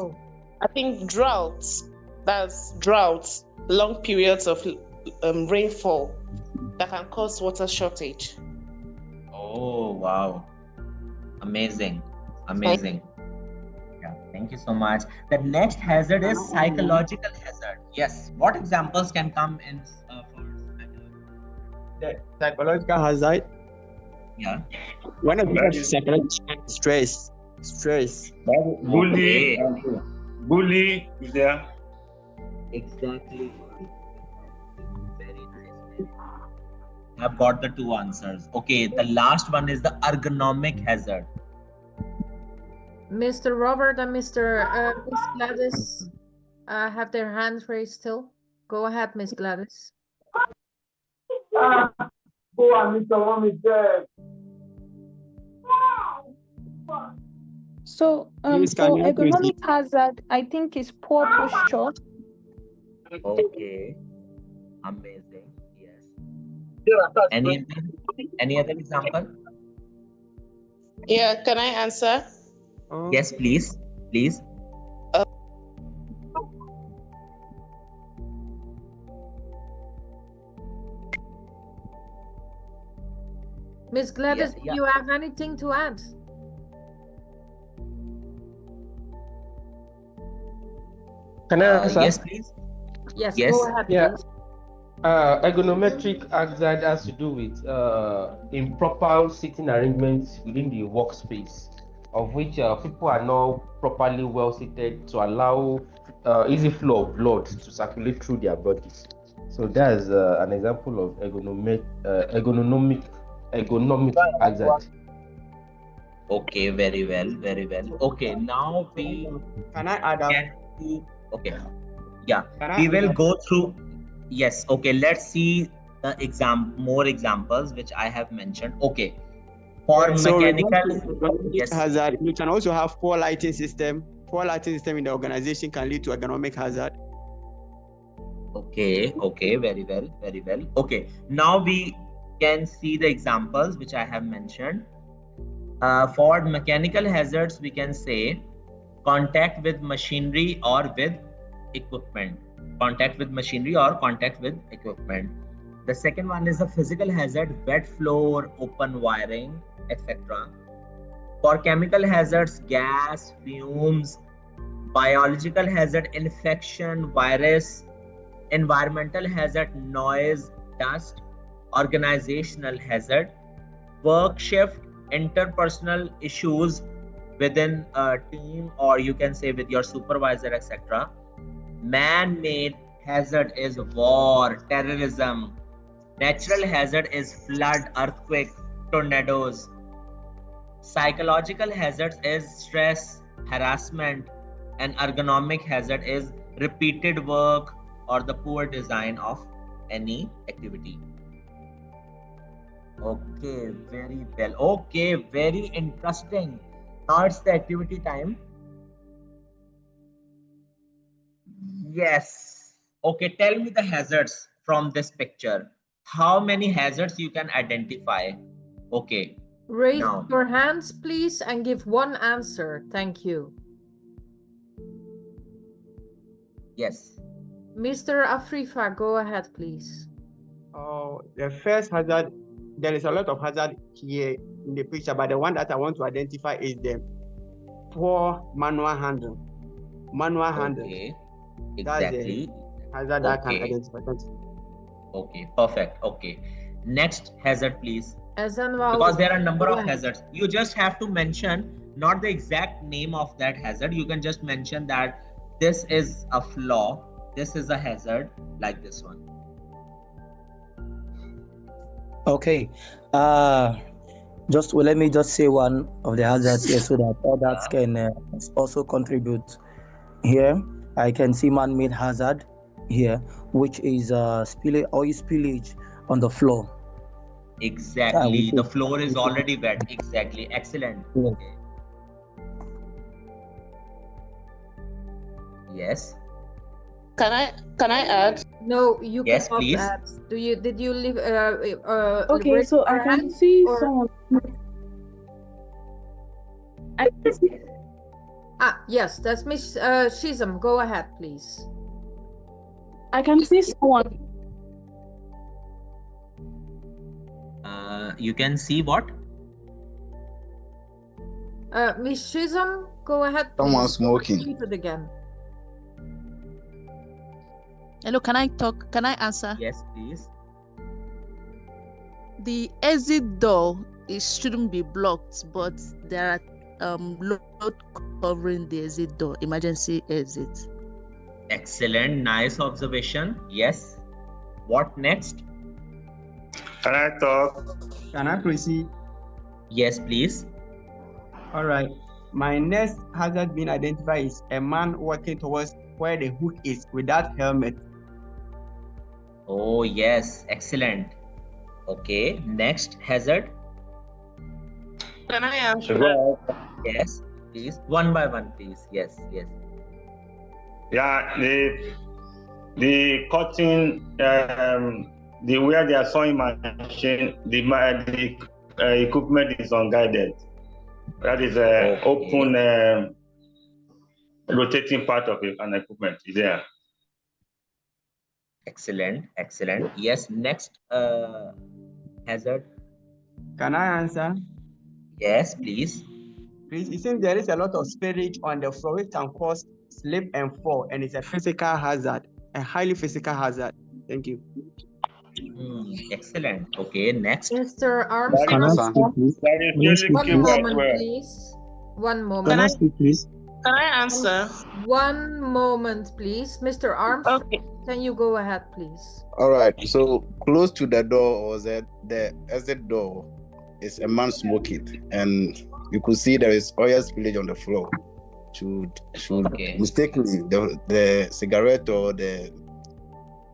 I think droughts. That's droughts, long periods of rainfall that can cause water shortage. Oh, wow. Amazing. Thank you so much. The next hazard is psychological hazard. Yes. What examples can come in for the psychological hazard? Yeah. One of the psychological stress. Bully. Bully is there. Exactly. Very nice. I've got the two answers. Okay, the last one is the ergonomic hazard. Mr. Robert and Miss Gladys have their hands raised still. Go ahead, Miss Gladys. Go on, Mr. One is dead. So, ergonomic hazard, I think, is poor posture. Okay. Amazing. Yes. Any other example? Yeah, can I answer? Yes, please. Please. Miss Gladys, do you have anything to add? Can I answer? Yes, please. Yes, go ahead, please. Ergonometric hazard has to do with improper sitting arrangements within the workspace, of which people are not properly well seated to allow easy flow of blood to circulate through their bodies. So that's an example of ergonomic hazard. Okay, very well, very well. Okay, now we can I add up? Okay, yeah, we will go through. Yes, okay, let's see the more examples which I have mentioned. Okay, for mechanical hazard, you can also have poor lighting system. Poor lighting system in the organization can lead to ergonomic hazard. Okay, very well, very well. Okay, now we can see the examples which I have mentioned. For mechanical hazards, we can say contact with machinery or with equipment. Contact with machinery or contact with equipment. The second one is a physical hazard, wet floor, open wiring, etc. For chemical hazards, gas, fumes. Biological hazard, infection, virus. Environmental hazard, noise, dust. Organizational hazard, work shift, interpersonal issues within a team, or you can say with your supervisor, etc. Man-made hazard is war, terrorism. Natural hazard is flood, earthquake, tornadoes. Psychological hazards is stress, harassment, and ergonomic hazard is repeated work or the poor design of any activity. Okay, very well. Okay, very interesting. Now it's the activity time. Yes. Okay, tell me the hazards from this picture. How many hazards you can identify? Okay. Raise your hands, please, and give one answer. Thank you. Yes. Mr. Afrifa, go ahead, please. The first hazard, there is a lot of hazard here in the picture, but the one that I want to identify is the poor manual handling. Manual handling. Exactly. Hazard that I can identify. Okay, perfect. Okay. Next hazard, please. Because there are a number of hazards. You just have to mention not the exact name of that hazard. You can just mention that this is a flaw, this is a hazard, like this one. Okay. Let me just say one of the hazards here so that others can also contribute. Here, I can see man-made hazard here, which is oil spillage on the floor. Exactly. The floor is already wet. Exactly. Excellent. Yes. Okay. Yes. Can I add? No, you yes, cannot please. add. Did you leave? Okay, so I can see someone. Yes, that's Miss Shizam. Go ahead, please. I can see someone. You can see what? Miss Chisholm, go ahead, please. Someone smoking. Repeat it again. Hello, can I talk? Can I answer? Yes, please. The exit door shouldn't be blocked, but there are load covering the exit door, emergency exit. Excellent, nice observation. Yes. What next? Can I talk? Can I proceed? Yes, please. All right. My next hazard being identified is a man walking towards where the hook is without helmet. Oh, yes. Excellent. Okay. Next hazard. Can I answer? Yes, please. One by one, please. Yes, yes. Yeah, the cutting, the where they are sewing machine, the equipment is unguided. That is open rotating part of an equipment is there. Excellent, excellent. Yes, next hazard. Can I answer? Yes, please. Please, it seems there is a lot of spillage on the floor which can cause slip and fall, and it's a physical hazard, a highly physical hazard. Thank you. Excellent. Okay, next. Mr. Armstrong. Can I speak, please? One moment, please. One moment. Can I speak, please? Can I answer? One moment, please. Mr. Armstrong, can you go ahead, please? All right. So close to the door or the exit door is a man smoking, and you could see there is oil spillage on the floor. Should mistakenly the cigarette or the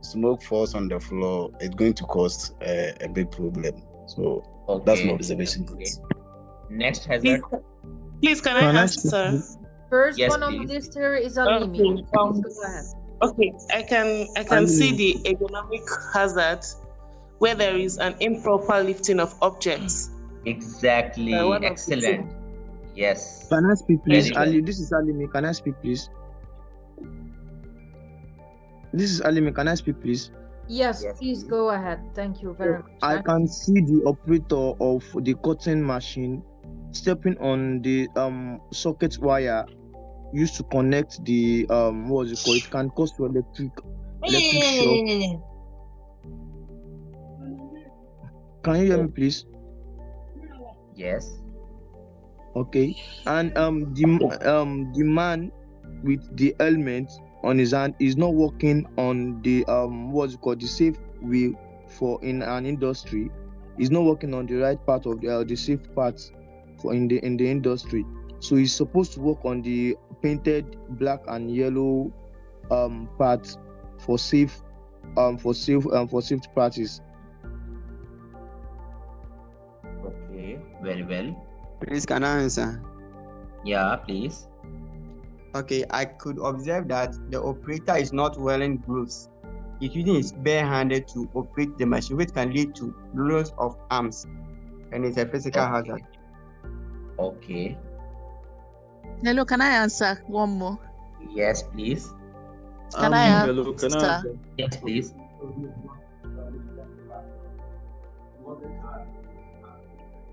smoke falls on the floor, it's going to cause a big problem. So that's my observation. Okay. Next hazard. Please, can I answer? First Yes, one on the please. list here is Alimi. Okay, Go ahead. Okay, I can see the economic hazard where there is an improper lifting of objects. Exactly. Excellent. Yes. Can I speak, please? Very well. Ali, this is Alimi. Can I speak, please? This is Alimi. Can I speak, please? Yes, please go ahead. Thank you very much. I can see the operator of the cutting machine stepping on the socket wire used to connect the what is it called? It can cause to electric shock. Can you hear me, please? Yes. Okay. And the man with the helmet on his hand is not working on the what's it called, the safe way for in an industry. He's not working on the right part of the safe parts for in the industry. So he's supposed to work on the painted black and yellow parts for safe safety practice. Okay, very well. Please, can I answer? Yeah, please. Okay, I could observe that the operator is not wearing gloves. He's using his bare handed to operate the machine, which can lead to loss of arms, and it's a physical hazard. Okay. Hello, can I answer one more? Yes, please. Can I answer? Hello, can I answer? Yes, please.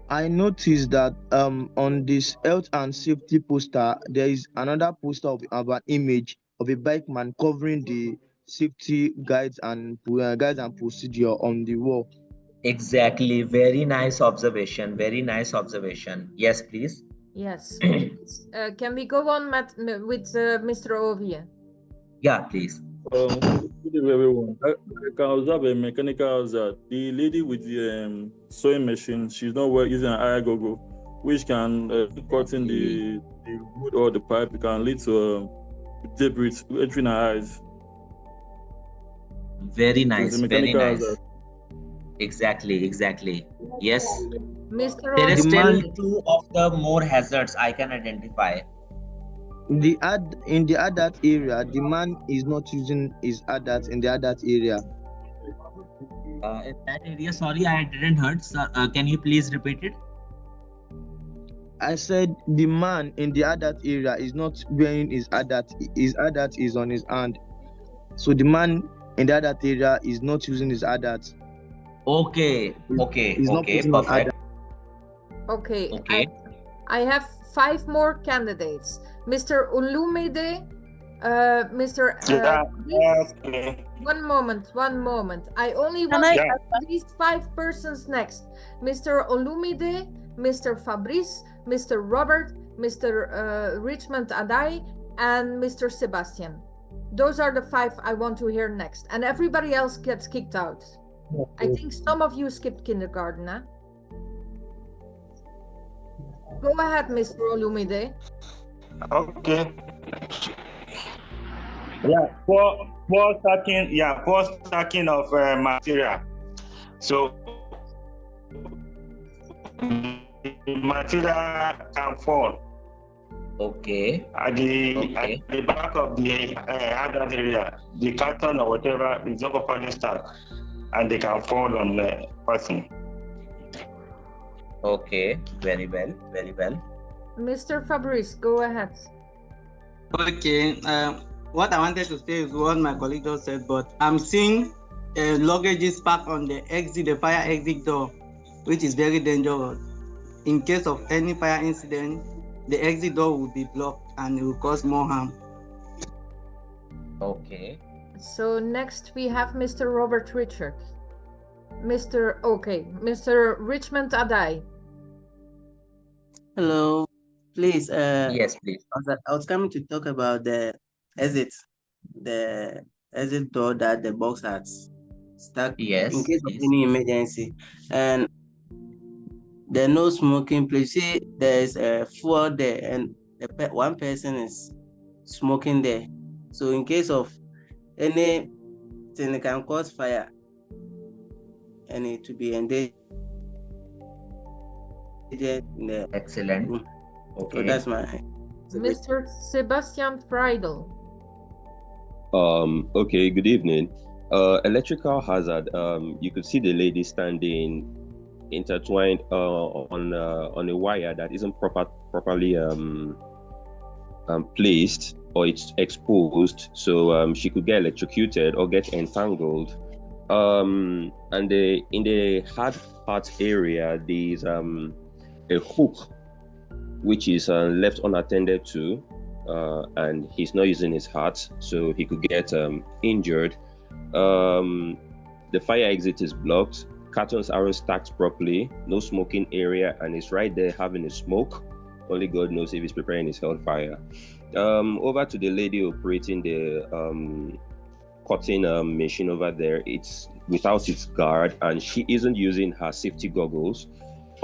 I noticed that on this health and safety poster, there is another poster of an image of a bike man covering the safety guides and procedure on the wall. Exactly. Very nice observation. Very nice observation. Yes, please. Yes. Can we go on with Mr. Ovie? Yeah, please. Good evening, everyone. I can observe a mechanical hazard. The lady with the sewing machine, she's not using an eye goggle, which can cut in the wood or the pipe. It can lead to debris entering her eyes. Very nice. Very nice. Hazard. Exactly. Yes. Mr. There is Ovie. still two of the more hazards I can identify. In the adult area, the man is not using his adult in the adult area. In that area, sorry, I didn't heard. Sir, can you please repeat it? I said the man in the adult area is not wearing his adult. His adult is on his hand. So the man in the adult area is not using his adult. Okay. He's not putting on Perfect. Okay. Okay. I have 5 more candidates. Mr. Olumide, Mr. Okay. One moment. I only want these 5 persons next. Mr. Olumide, Mr. Fabrice, Mr. Robert, Mr. Richmond Adai, and Mr. Sebastian. Those are the 5 I want to hear next. And everybody else gets kicked out. I think some of you skipped kindergarten, huh? Go ahead, Mr. Olumide. Okay. Yeah, for stacking of material. So the material can fall. Okay. At the back of the adult area, the carton or whatever is not properly stacked, and they can fall on the person. Okay, very well. Mr. Fabrice, go ahead. Okay, what I wanted to say is what my colleague just said, but I'm seeing luggages parked on the exit, the fire exit door, which is very dangerous. In case of any fire incident, the exit door will be blocked and it will cause more harm. Okay. So next we have Mr. Robert Richard. Mr. Richmond Adai. Hello, please. Yes, please. I was coming to talk about the exit door that the box has stuck in case of any emergency, and the no smoking place. See, there's a floor there, and one person is smoking there. So in case of anything, it can cause fire, and it to be endangered. Excellent. Okay. So that's my. Mr. Sebastian Friedel. Okay, good evening. Electrical hazard. You could see the lady standing intertwined on a wire that isn't properly placed, or it's exposed, so she could get electrocuted or get entangled. And in the hard part area, there's a hook which is left unattended to, and he's not using his hat, so he could get injured. The fire exit is blocked, cartons aren't stacked properly, no smoking area, and it's right there having a smoke. Only God knows if he's preparing his hellfire. Over to the lady operating the cutting machine over there. It's without its guard, and she isn't using her safety goggles.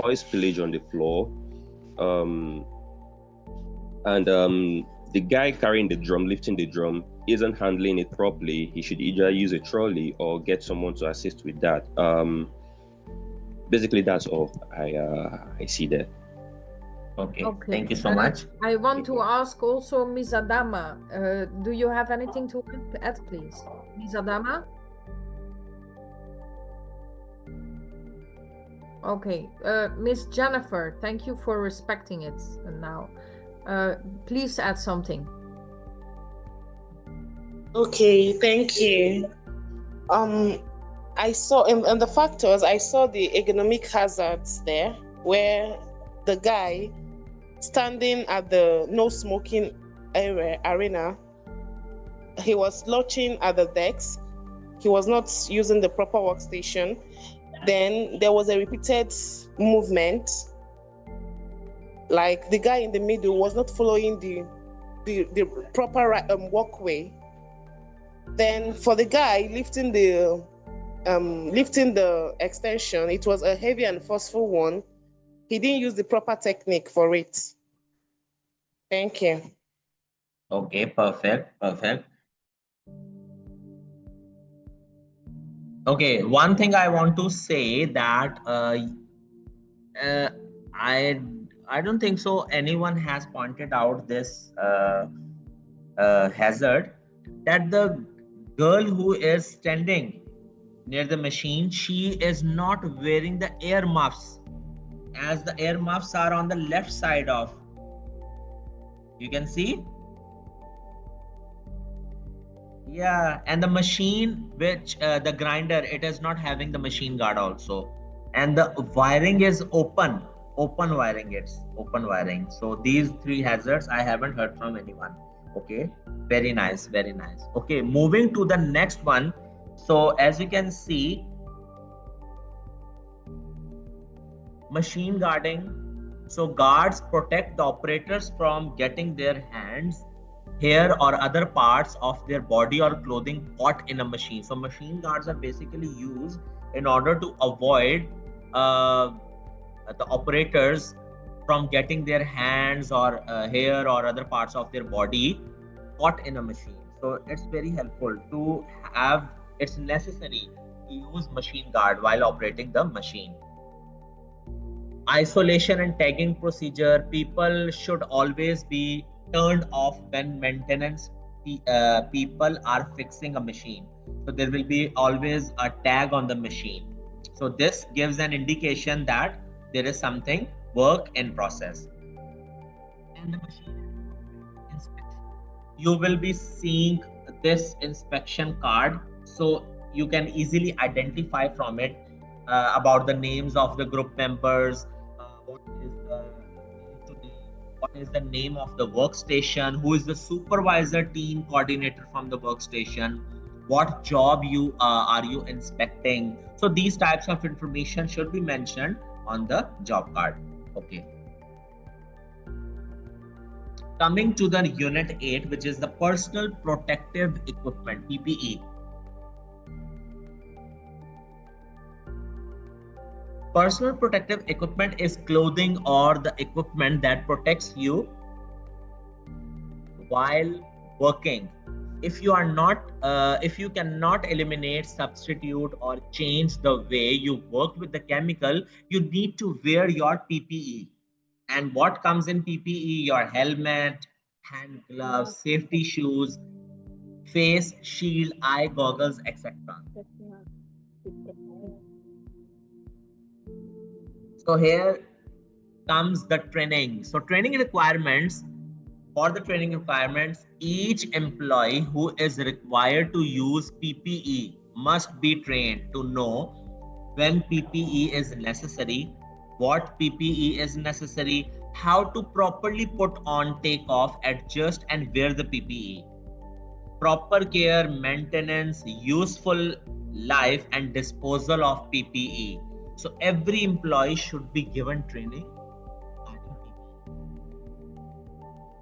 Oil spillage on the floor. The guy carrying the drum, lifting the drum, isn't handling it properly. He should either use a trolley or get someone to assist with that. Basically, that's all I see there. Okay. Thank you so much. I want to ask also Ms. Adama, do you have anything to add, please? Ms. Adama? Okay, Miss Jennifer, thank you for respecting it now. Please add something. Okay, thank you. I saw in the factors, I saw the ergonomic hazards there, where the guy standing at the no smoking arena, he was slouching at the decks. He was not using the proper workstation. Then there was a repeated movement, like the guy in the middle was not following the proper walkway. Then for the guy lifting the extension, it was a heavy and forceful one. He didn't use the proper technique for it. Thank you. Okay, perfect. Okay, one thing I want to say that I don't think so anyone has pointed out this hazard, that the girl who is standing near the machine, she is not wearing the air muffs, as the air muffs are on the left side of, you can see. Yeah, and the machine, which the grinder, it is not having the machine guard also, and the wiring is open open wiring. It's open wiring. So these three hazards I haven't heard from anyone. Okay, very nice, very nice. Okay, moving to the next one. So as you can see, machine guarding. So guards protect the operators from getting their hands, hair or other parts of their body or clothing caught in a machine. So machine guards are basically used in order to avoid the operators from getting their hands or hair or other parts of their body caught in a machine. So it's very helpful to have, it's necessary to use machine guard while operating the machine. Isolation and tagging procedure. People should always be turned off when maintenance people are fixing a machine. So there will be always a tag on the machine. So this gives an indication that there is something work in process. And the machine inspection. You will be seeing this inspection card, so you can easily identify from it about the names of the group members, what is the name of the workstation, who is the supervisor team coordinator from the workstation, what job you are you inspecting. So these types of information should be mentioned on the job card. Okay. Coming to the unit 8, which is the personal protective equipment, PPE. Personal protective equipment is clothing or the equipment that protects you while working. If you cannot eliminate, substitute, or change the way you work with the chemical, you need to wear your PPE. And what comes in PPE? Your helmet, hand gloves, safety shoes, face shield, eye goggles, etc. So here comes the training. So training requirements. For the training requirements, each employee who is required to use PPE must be trained to know when PPE is necessary, what PPE is necessary, how to properly put on, take off, adjust and wear the PPE. Proper care, maintenance, useful life and disposal of PPE. So every employee should be given training.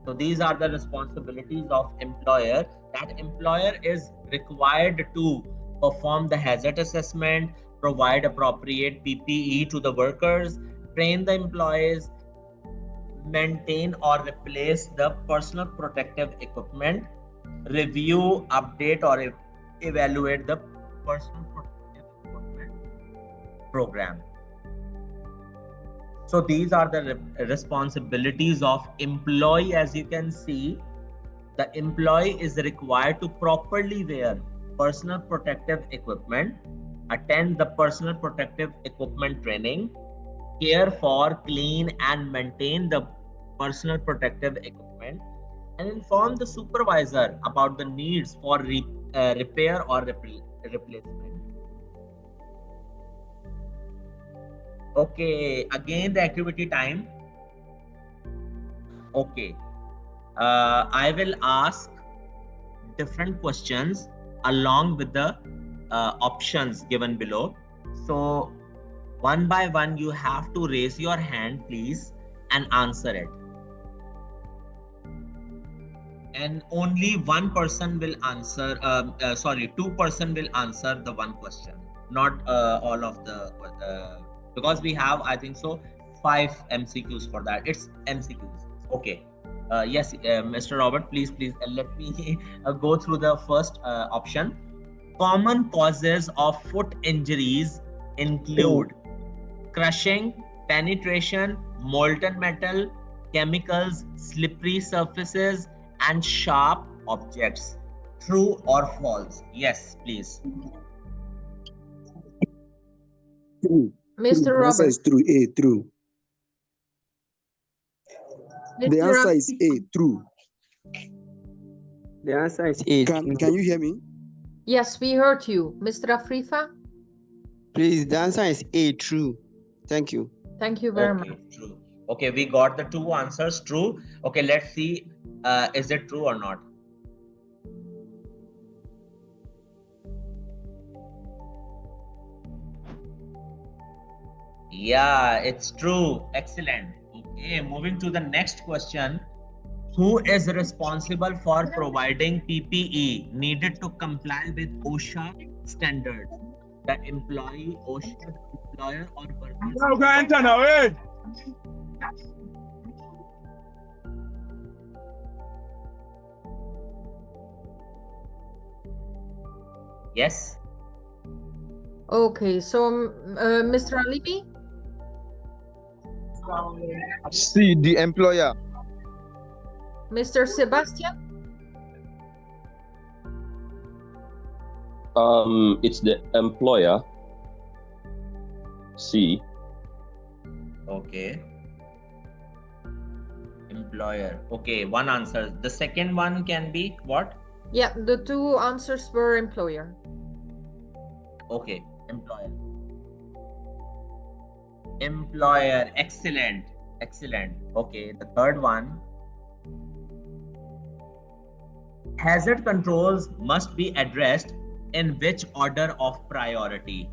So these are the responsibilities of employer. That employer is required to perform the hazard assessment, provide appropriate PPE to the workers, train the employees, maintain or replace the personal protective equipment, review, update or evaluate the personal protective equipment program. So these are the responsibilities of employee. As you can see, the employee is required to properly wear personal protective equipment, attend the personal protective equipment training, care for, clean and maintain the personal protective equipment, and inform the supervisor about the needs for repair or replacement. Okay, again the activity time. Okay, I will ask different questions along with the options given below. So one by one you have to raise your hand please and answer it. And only one person will answer, two person will answer the one question, not all of the because we have, I think so, 5 MCQs for that. It's MCQs. Okay. Yes, Mr. Robert, please let me go through the first option. Common causes of foot injuries include crushing, penetration, molten metal, chemicals, slippery surfaces, and sharp objects. True or false? Yes, please. True. Mr. Robert. The answer is true. A, true. The answer is A, true. The answer is A. Can you hear me? Yes, we heard you. Mr. Afrifa? Please, the answer is A, true. Thank you. Thank you very much. True. Okay, we got the two answers true. Okay, let's see, is it true or not? Yeah, it's true. Excellent. Okay, moving to the next question. Who is responsible for providing PPE needed to comply with OSHA standards? The employee, OSHA, employer, or workers? Yes. Okay, so Mr. Alibi? C, the employer. Mr. Sebastian? It's the employer. C. Okay. Employer. Okay, one answer. The second one can be what? Yeah, the two answers were employer. Okay, employer. Employer. Excellent. Excellent. Okay, the third one. Hazard controls must be addressed in which order of priority?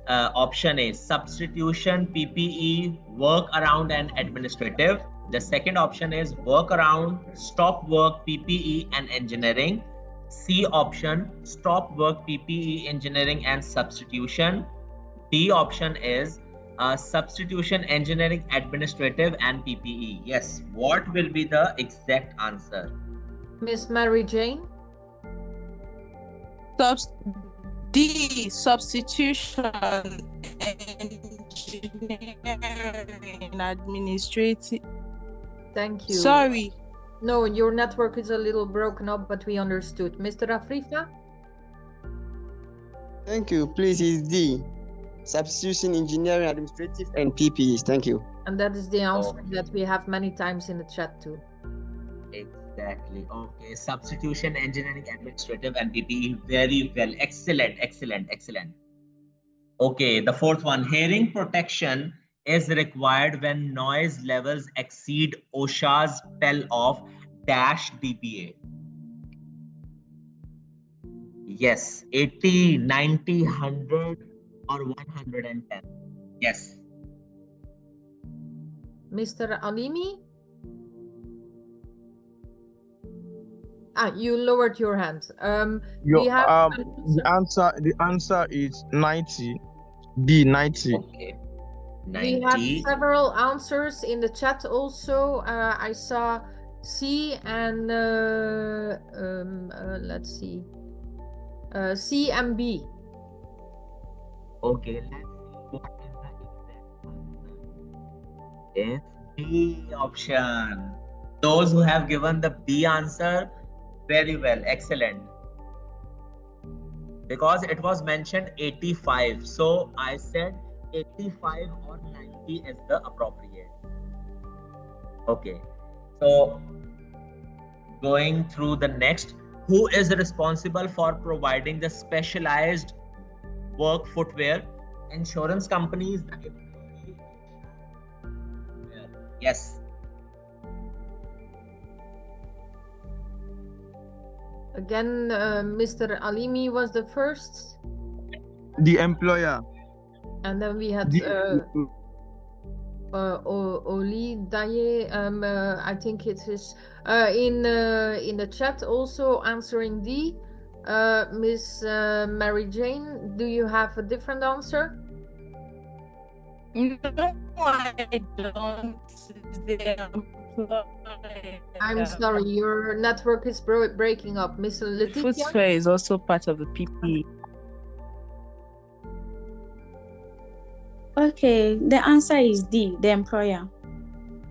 Option A, substitution, PPE, work around, and administrative. The second option is work around, stop work, PPE, and engineering. C option, stop work, PPE, engineering, and substitution. D option is substitution, engineering, administrative, and PPE. Yes, what will be the exact answer? Miss Mary Jane? D, substitution, engineering, administrative. Thank you. Sorry. No, your network is a little broken up, but we understood. Mr. Afrifa? Thank you. Please, is D. Substitution, engineering, administrative, and PPEs. Thank you. And that is the answer that we have many times in the chat too. Exactly. Okay. Substitution, engineering, administrative, and PPE. Very well. Excellent. Excellent. Excellent. Okay. The fourth one. Hearing protection is required when noise levels exceed OSHA's PEL of -dBA. Yes. 80, 90, 100, or 110. Yes. Mr. Alimi? You lowered your hand. The answer is 90. B, 90. Okay. 90. We have several answers in the chat also. I saw C and let's see. C and B. Okay, let's see what is the exact answer. It's B option. Those who have given the B answer, very well, excellent. Because it was mentioned 85, so I said 85 or 90 is the appropriate. Okay, so going through the next, who is responsible for providing the specialized work footwear? Insurance companies. Yes. Again, Mr. Alimi was the first. The employer. And then we had Oli Daye. I think it is in the chat also answering D. Miss Mary Jane, do you have a different answer? No, I don't. I'm sorry, your network is breaking up. Miss Letitia? Footwear is also part of the PPE. Okay, the answer is D, the employer.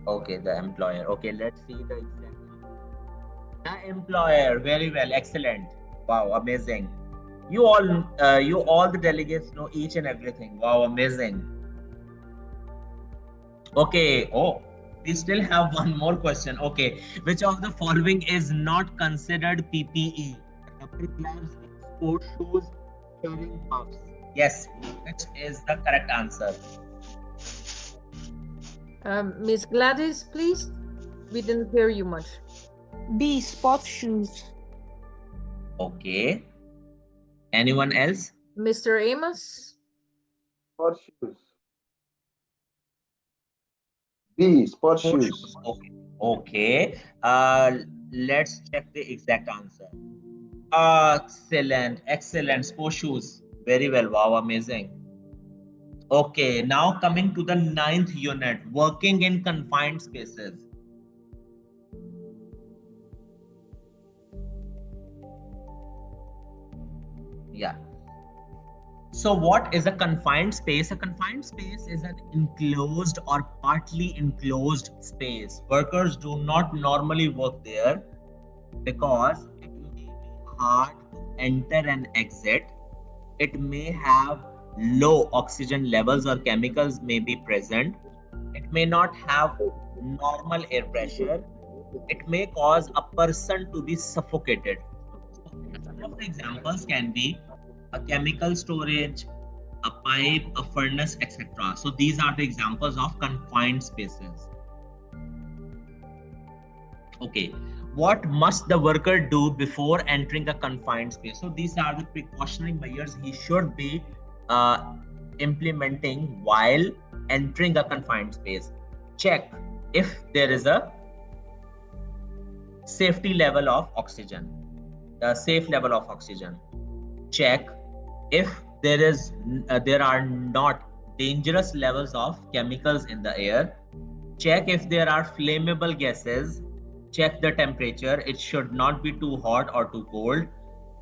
Okay, the employer. Okay, let's see the exact answer. The employer. Very well, excellent. Wow, amazing. You all the delegates know each and everything. Wow, amazing. Okay. Oh, we still have one more question. Okay, which of the following is not considered PPE? Rubber gloves, sport shoes, carrying puffs. Yes, which is the correct answer? Miss Gladys, please. We didn't hear you much. B, sports shoes. Okay. Anyone else? Mr. Amos? Sports shoes. B, sports shoes. Okay. Okay. Let's check the exact answer. Excellent. Excellent. Sports shoes. Very well. Wow, amazing. Okay, now coming to the 9th unit, working in confined spaces. Yeah. So what is a confined space? A confined space is an enclosed or partly enclosed space. Workers do not normally work there because it may be hard to enter and exit. It may have low oxygen levels or chemicals may be present. It may not have normal air pressure. It may cause a person to be suffocated. Some of the examples can be a chemical storage, a pipe, a furnace, etc. So these are the examples of confined spaces. Okay, what must the worker do before entering a confined space? So these are the precautionary measures he should be implementing while entering a confined space. Check if there is a safety level of oxygen, a safe level of oxygen. Check if there are not dangerous levels of chemicals in the air. Check if there are flammable gases. Check the temperature. It should not be too hot or too cold.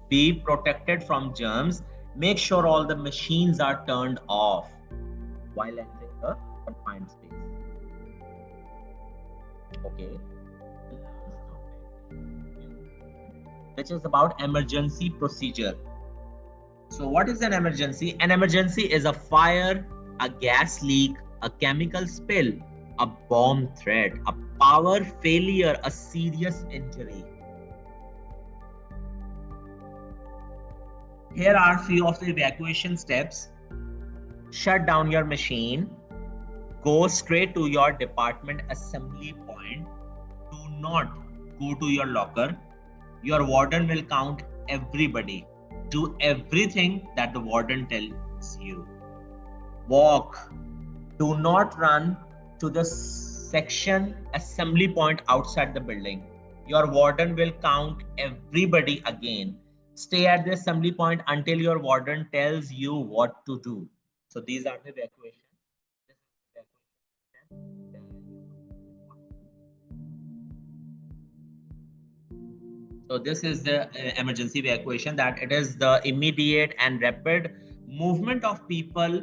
Be protected from germs. Make sure all the machines are turned off while entering the confined space. Okay. Which is about emergency procedure. So what is an emergency? An emergency is a fire, a gas leak, a chemical spill, a bomb threat, a power failure, a serious injury. Here are few of the evacuation steps. Shut down your machine. Go straight to your department assembly point. Do not go to your locker. Your warden will count everybody. Do everything that the warden tells you. Walk. Do not run to the section assembly point outside the building. Your warden will count everybody again. Stay at the assembly point until your warden tells you what to do. So these are the evacuation. So this is the emergency evacuation, that it is the immediate and rapid movement of people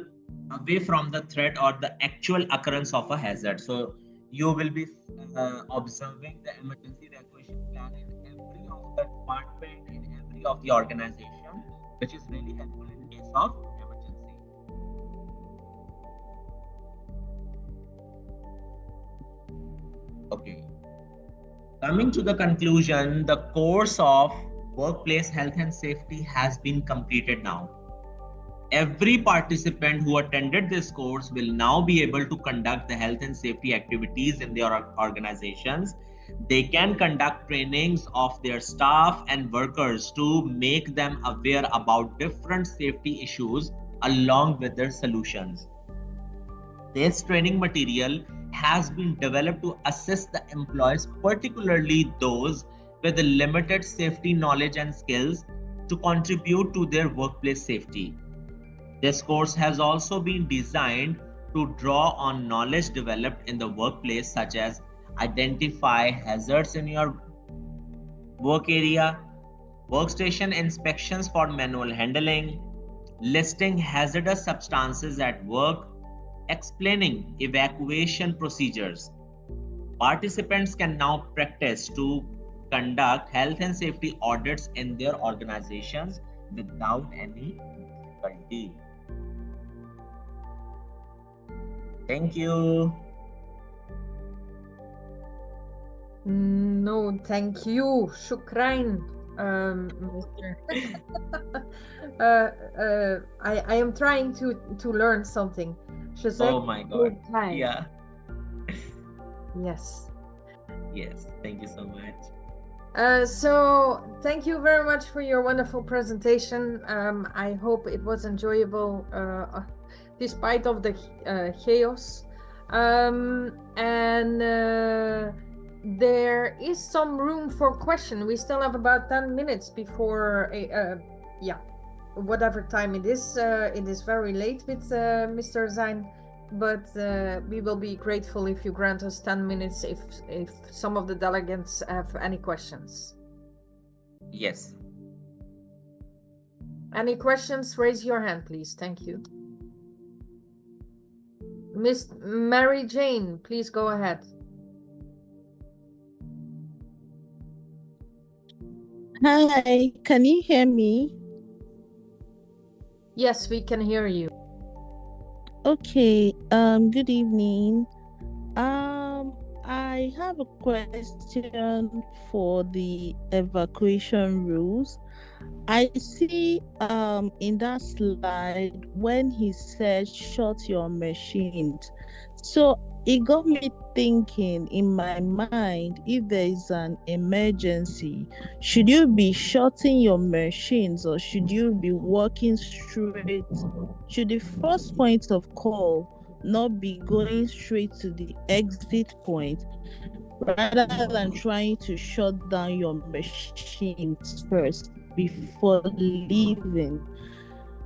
away from the threat or the actual occurrence of a hazard. So you will be observing the emergency evacuation plan in every of the department, in every of the organization, which is really helpful in case of emergency. Okay. Coming to the conclusion, the course of workplace health and safety has been completed now. Every participant who attended this course will now be able to conduct the health and safety activities in their organizations. They can conduct trainings of their staff and workers to make them aware about different safety issues along with their solutions. This training material has been developed to assist the employees, particularly those with the limited safety knowledge and skills, to contribute to their workplace safety. This course has also been designed to draw on knowledge developed in the workplace, such as identify hazards in your work area, workstation inspections for manual handling, listing hazardous substances at work, explaining evacuation procedures. Participants can now practice to conduct health and safety audits in their organizations without any difficulty. Thank you. No, thank you. Shukran. I am trying to learn something. Oh my God. Yeah. Yes. Yes, thank you so much. So thank you very much for your wonderful presentation. I hope it was enjoyable despite of the chaos. And there is some room for question. We still have about 10 minutes before, yeah, whatever time it is. It is very late with Mr. Zain. But we will be grateful if you grant us 10 minutes if some of the delegates have any questions. Yes. Any questions? Raise your hand, please. Thank you. Miss Mary Jane, please go ahead. Hi, can you hear me? Yes, we can hear you. Okay, good evening. I have a question for the evacuation rules. I see in that slide when he said shut your machines. So it got me thinking in my mind, if there is an emergency, should you be shutting your machines or should you be walking straight? Should the first point of call not be going straight to the exit point rather than trying to shut down your machines first before leaving?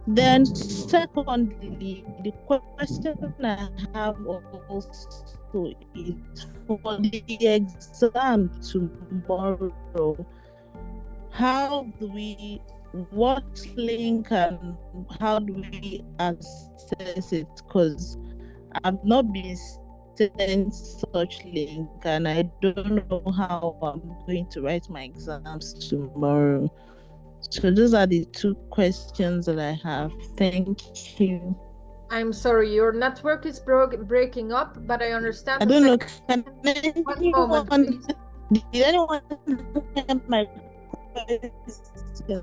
Then secondly, the question I have also is for the exam tomorrow, what link and how do we access it? Because I've not been sent such link and I don't know how I'm going to write my exams tomorrow. So those are the two questions that I have. Thank you. I'm sorry, your network is breaking up, but I understand. I don't know. Can anyone, did anyone hear my question?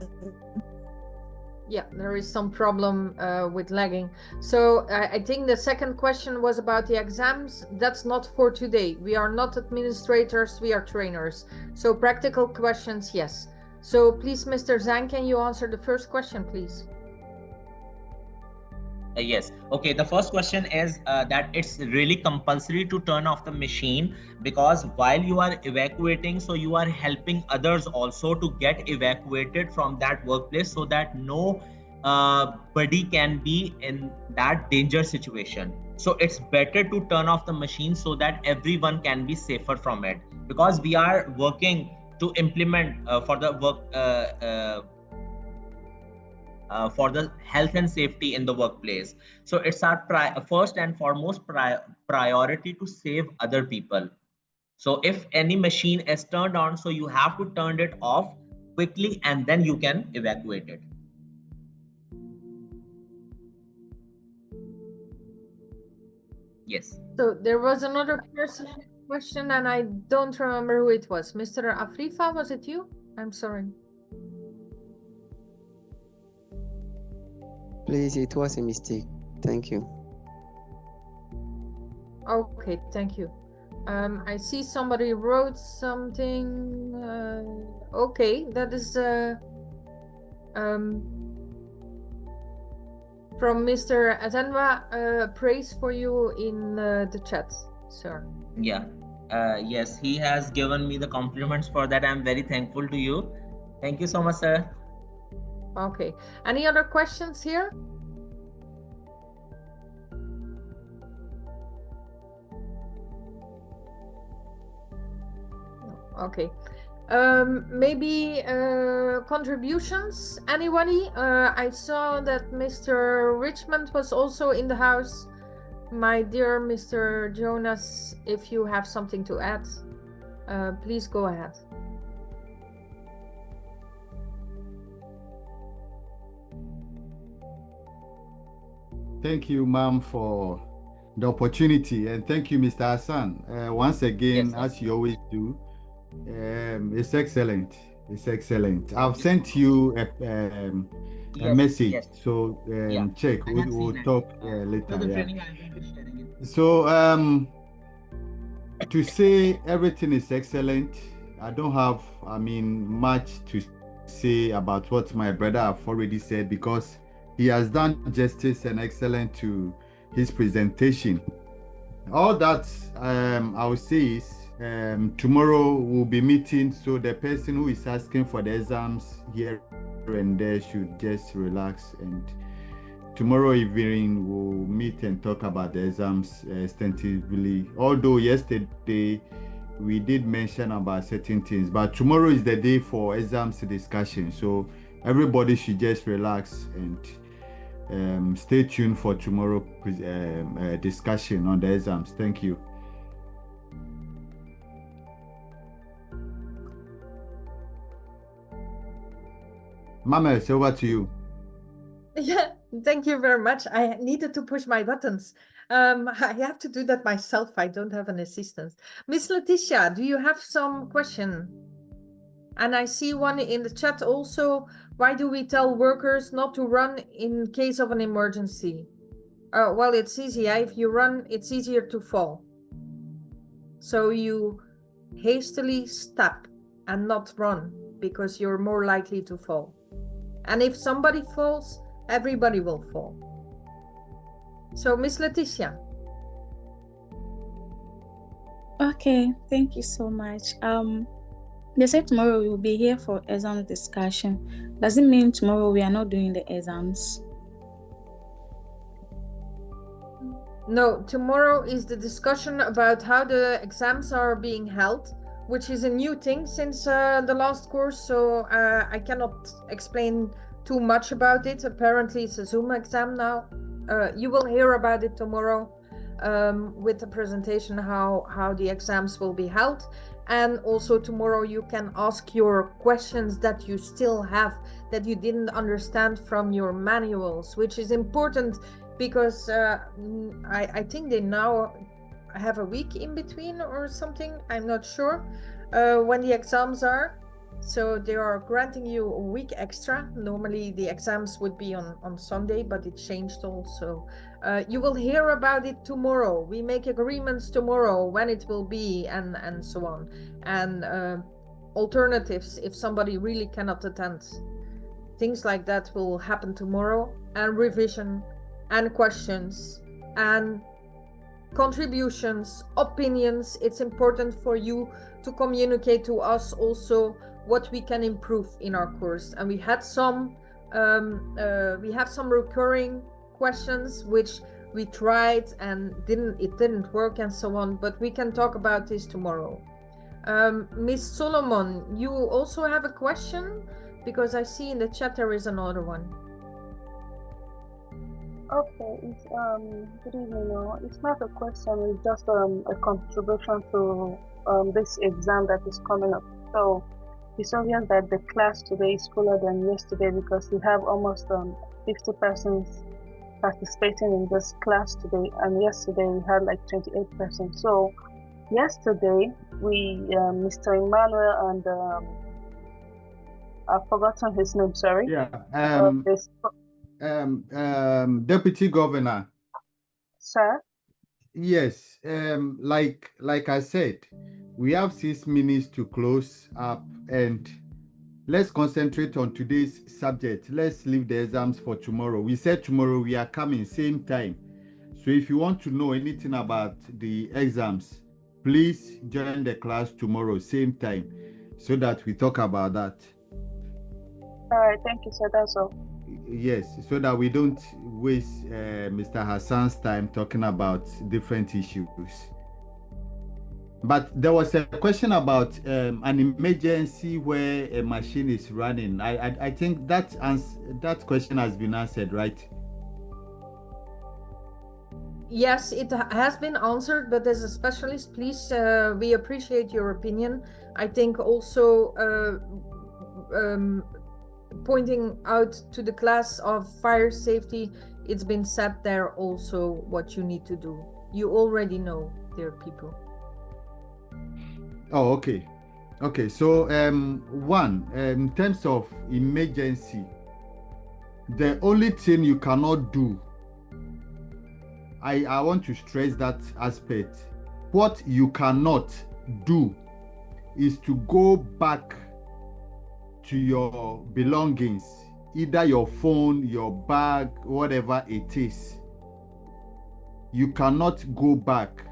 Yeah, there is some problem with lagging. So I think the second question was about the exams. That's not for today. We are not administrators, we are trainers. So practical questions, yes. So please, Mr. Zhang, can you answer the first question, please? Yes. Okay. The first question is that it's really compulsory to turn off the machine, because while you are evacuating, so you are helping others also to get evacuated from that workplace, so that no body can be in that danger situation. So it's better to turn off the machine so that everyone can be safer from it, because we are working to implement for the work for the health and safety in the workplace. So it's our first and foremost priority to save other people. So if any machine is turned on, so you have to turn it off quickly and then you can evacuate it. Yes. So there was another person question and I don't remember who it was. Mr. Afrifa, was it you? I'm sorry. Please, it was a mistake. Thank you. Okay, thank you. I see somebody wrote something. Okay, that is from Mr. Azenwa. Praise for you in the chat, sir. Yeah. Yes, he has given me the compliments for that. I'm very thankful to you. Thank you so much, sir. Okay. Any other questions here? Okay. Maybe contributions, anybody? I saw that Mr. Richmond was also in the house. My dear Mr. Jonas, if you have something to add, please go ahead. Thank you, ma'am, for the opportunity, and thank you, Mr. Hassan. Once again, yes, as you always do, it's excellent. It's excellent. I've sent you a message, yes. So yeah, check. We'll talk later. Yeah. So to say everything is excellent, I don't have, much to say about what my brother have already said, because he has done justice and excellent to his presentation. All that I will say is tomorrow we'll be meeting, so the person who is asking for the exams here and there should just relax, and tomorrow evening we'll meet and talk about the exams extensively. Although yesterday we did mention about certain things, but tomorrow is the day for exams discussion, so everybody should just relax and stay tuned for tomorrow discussion on the exams. Thank you. Mama, it's over to you. Yeah, thank you very much. I needed to push my buttons. I have to do that myself. I don't have an assistant. Miss Letitia, do you have some question? And I see one in the chat also. Why do we tell workers not to run in case of an emergency? Well, it's easy. If you run, it's easier to fall. So you hastily stop and not run, because you're more likely to fall. And if somebody falls, everybody will fall. So, Miss Letitia. Okay, thank you so much. They said tomorrow we will be here for exam discussion. Does it mean tomorrow we are not doing the exams? No, tomorrow is the discussion about how the exams are being held, which is a new thing since the last course, so I cannot explain too much about it. Apparently it's a Zoom exam now. You will hear about it tomorrow with the presentation how the exams will be held. And also tomorrow you can ask your questions that you still have that you didn't understand from your manuals, which is important because I think they now have a week in between or something. I'm not sure when the exams are. So they are granting you a week extra. Normally the exams would be on Sunday, but it changed also. You will hear about it tomorrow. We make agreements tomorrow when it will be and so on. And alternatives if somebody really cannot attend. Things like that will happen tomorrow, and revision and questions and contributions, opinions. It's important for you to communicate to us also what we can improve in our course. And we had some have some recurring questions which we tried and it didn't work and so on, but we can talk about this tomorrow. Miss Solomon, you also have a question, because I see in the chat there is another one. Okay, it's good evening. It's not a question, it's just a contribution to this exam that is coming up. So it's obvious that the class today is fuller than yesterday, because we have almost 50 persons participating in this class today, and yesterday we had like 28 persons. So yesterday we Mr. Emmanuel and I've forgotten his name, sorry. Yeah. Deputy Governor. Sir? Yes, like I said, we have 6 minutes to close up, and let's concentrate on today's subject. Let's leave the exams for tomorrow. We said tomorrow we are coming same time. So if you want to know anything about the exams, please join the class tomorrow same time, so that we talk about that. All right, thank you, sir. That's all. Yes, so that we don't waste Mr. Hassan's time talking about different issues. But there was a question about an emergency where a machine is running. I think that question has been answered, right? Yes, it has been answered, but as a specialist, please, we appreciate your opinion. I think also pointing out to the class of fire safety, it's been said there also what you need to do. You already know, dear people. Oh, okay. Okay, so one, in terms of emergency, the only thing you cannot do, I want to stress that aspect. what you cannot do is to go back to your belongings, either your phone, your bag, whatever it is. You cannot go back.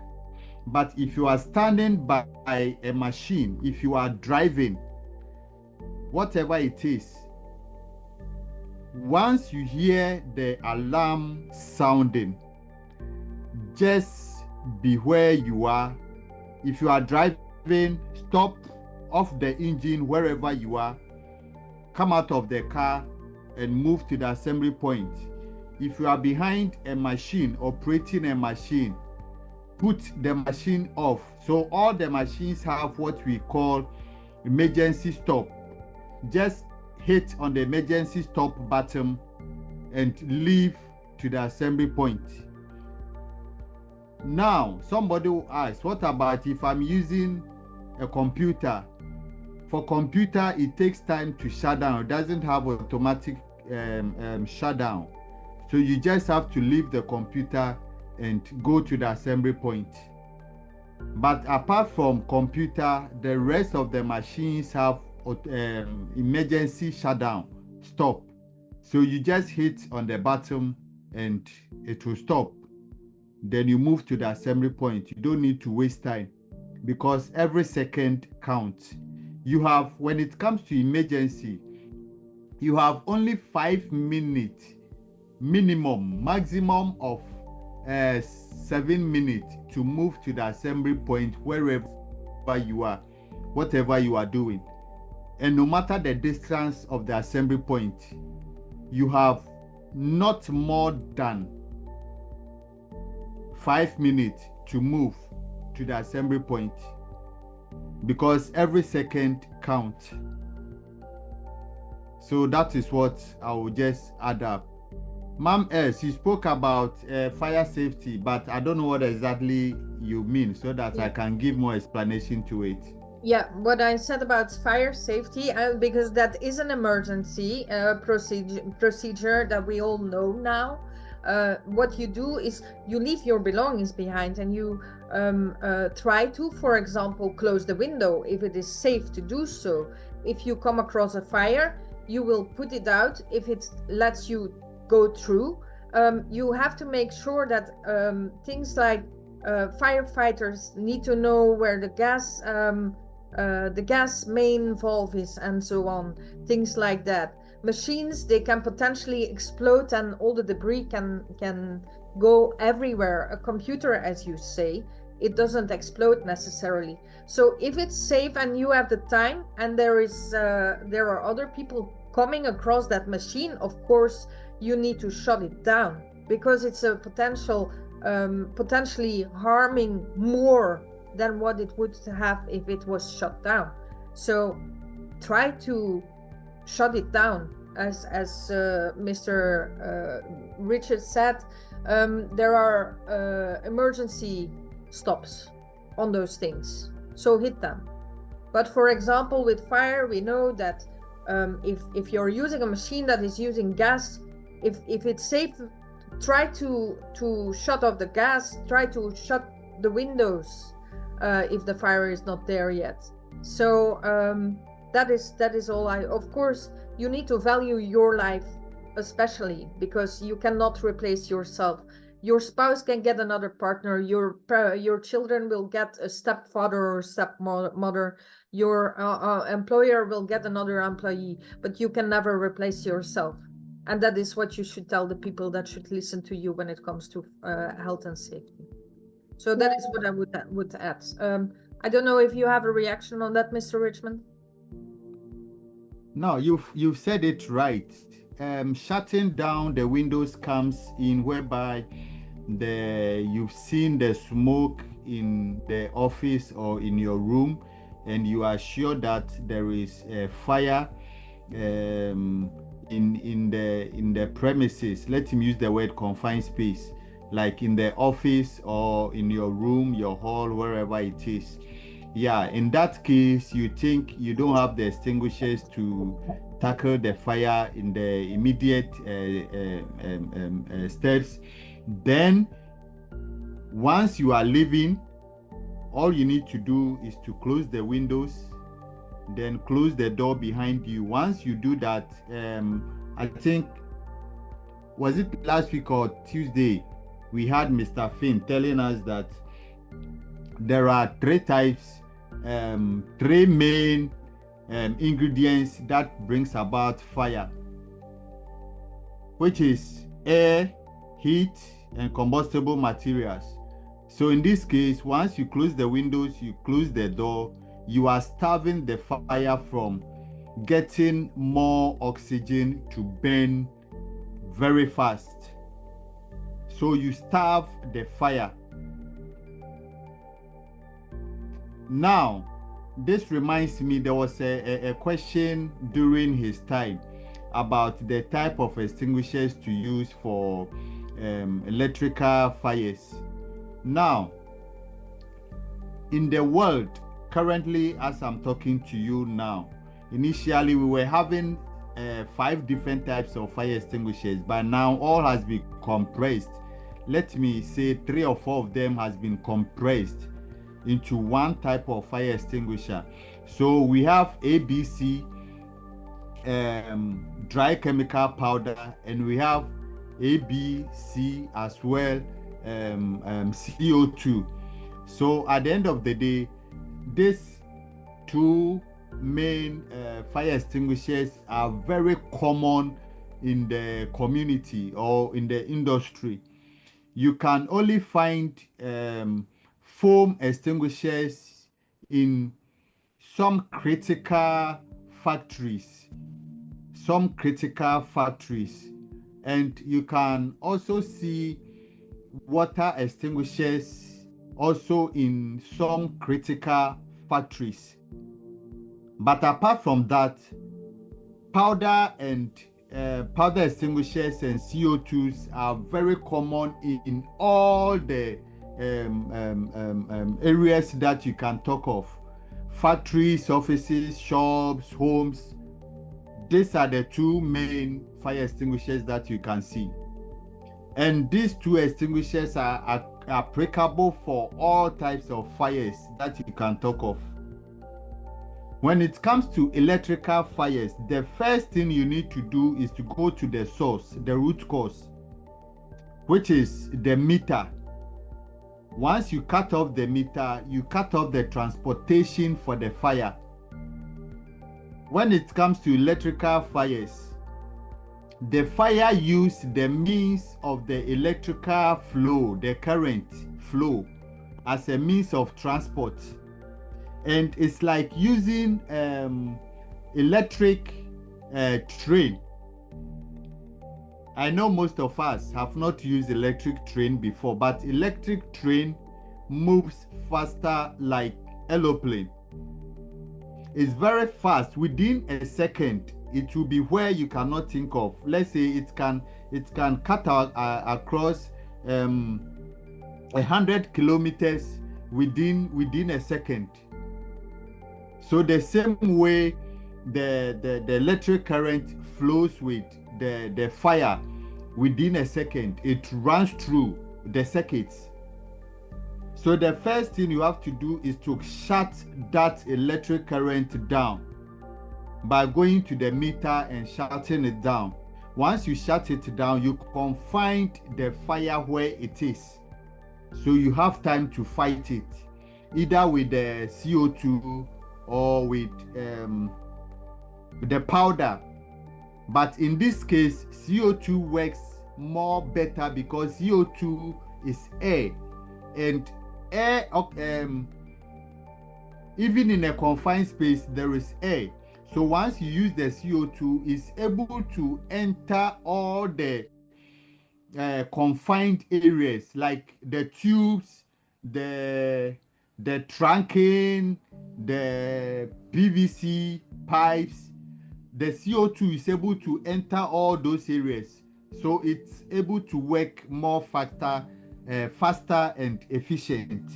But if you are standing by a machine, if you are driving, whatever it is, once you hear the alarm sounding, just be where you are. If you are driving, stop off the engine wherever you are, come out of the car and move to the assembly point. If you are behind a machine, operating a machine, put the machine off. So all the machines have what we call emergency stop. Just hit on the emergency stop button and leave to the assembly point. Now, somebody will ask, what about if I'm using a computer? For computer, it takes time to shut down. It doesn't have automatic shutdown. So you just have to leave the computer and go to the assembly point. But apart from computer, the rest of the machines have emergency shutdown, stop. So you just hit on the button and it will stop. Then you move to the assembly point. You don't need to waste time because every second counts. You have, when it comes to emergency, you have only 5 minutes minimum, maximum of 7 minutes to move to the assembly point wherever you are, whatever you are doing. And no matter the distance of the assembly point, you have not more than 5 minutes to move to the assembly point because every second counts. So that is what I will just add up. Ma'am S, you spoke about fire safety, but I don't know what exactly you mean so that I can give more explanation to it. Yeah, what I said about fire safety, because that is an emergency procedure that we all know now. What you do is you leave your belongings behind and you try to, for example, close the window if it is safe to do so. If you come across a fire, you will put it out. If it lets you go through, you have to make sure that things like firefighters need to know where the gas main valve is and so on, things like that. Machines, they can potentially explode and all the debris can go everywhere. A computer, as you say, it doesn't explode necessarily. So if it's safe and you have the time and there are other people coming across that machine, of course you need to shut it down because it's a potentially harming more than what it would have if it was shut down. So try to shut it down. As Mr. Richard said, there are emergency stops on those things, so hit them. But for example, with fire, we know that if you're using a machine that is using gas, if it's safe, try to shut off the gas, try to shut the windows if the fire is not there yet. So that is all. Of course, you need to value your life, especially because you cannot replace yourself. Your spouse can get another partner. Your children will get a stepfather or stepmother. Your employer will get another employee, but you can never replace yourself. And that is what you should tell the people that should listen to you when it comes to health and safety. So that is what I would add. I don't know if you have a reaction on that, Mr. Richmond. No, you've said it right. Shutting down the windows comes in whereby you've seen the smoke in the office or in your room, and you are sure that there is a fire in the premises. Let him use the word confined space, like in the office or in your room, your hall, wherever it is. Yeah, in that case, you think you don't have the extinguishers to tackle the fire in the immediate steps. Then once you are leaving, all you need to do is to close the windows, then close the door behind you. Once you do that, I think, was it last week or Tuesday, we had Mr. Finn telling us that there are three types, three main ingredients that brings about fire, which is air, heat, and combustible materials. So in this case, once you close the windows, you close the door, you are starving the fire from getting more oxygen to burn very fast. So you starve the fire. Now, this reminds me, there was a question during his time about the type of extinguishers to use for electrical fires. Now, in the world, currently, as I'm talking to you now, initially we were having 5 different types of fire extinguishers, but now all has been compressed. Let me say 3 or 4 of them has been compressed into one type of fire extinguisher. So we have ABC, dry chemical powder, and we have ABC as well, CO2. So at the end of the day, these 2 main fire extinguishers are very common in the community or in the industry. You can only find foam extinguishers in some critical factories, and you can also see water extinguishers also in some critical factories. But apart from that, powder extinguishers and CO2s are very common in all the areas that you can talk of. Factories, offices, shops, homes. These are the 2 main fire extinguishers that you can see. And these 2 extinguishers are applicable for all types of fires that you can talk of. When it comes to electrical fires, the first thing you need to do is to go to the source, the root cause, which is the meter. Once you cut off the meter, you cut off the transportation for the fire. When it comes to electrical fires, the fire uses the means of the electrical flow, the current flow, as a means of transport. And it's like using electric train. I know most of us have not used electric train before, but electric train moves faster like aeroplane. It's very fast. Within a second, it will be where you cannot think of. Let's say it can cut across 100 kilometers within a second. So the same way the electric current flows with the fire, within a second, it runs through the circuits. So the first thing you have to do is to shut that electric current down by going to the meter and shutting it down. Once you shut it down, you can find the fire where it is. So you have time to fight it, either with the CO2 or with the powder. But in this case, CO2 works more better because CO2 is air, and air, even in a confined space, there is air. So once you use the CO2, it's able to enter all the confined areas, like the tubes, the trunking, the PVC pipes. The CO2 is able to enter all those areas, so it's able to work more faster and efficient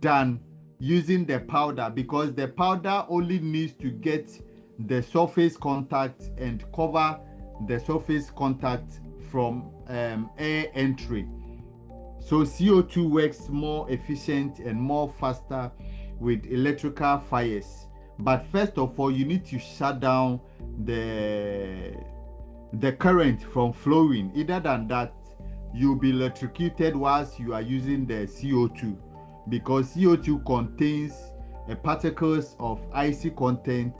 than using the powder, because the powder only needs to get the surface contact and cover the surface contact from air entry. So CO2 works more efficient and more faster with electrical fires. But first of all, you need to shut down the current from flowing. Either than that, you'll be electrocuted whilst you are using the CO2, because CO2 contains particles of icy content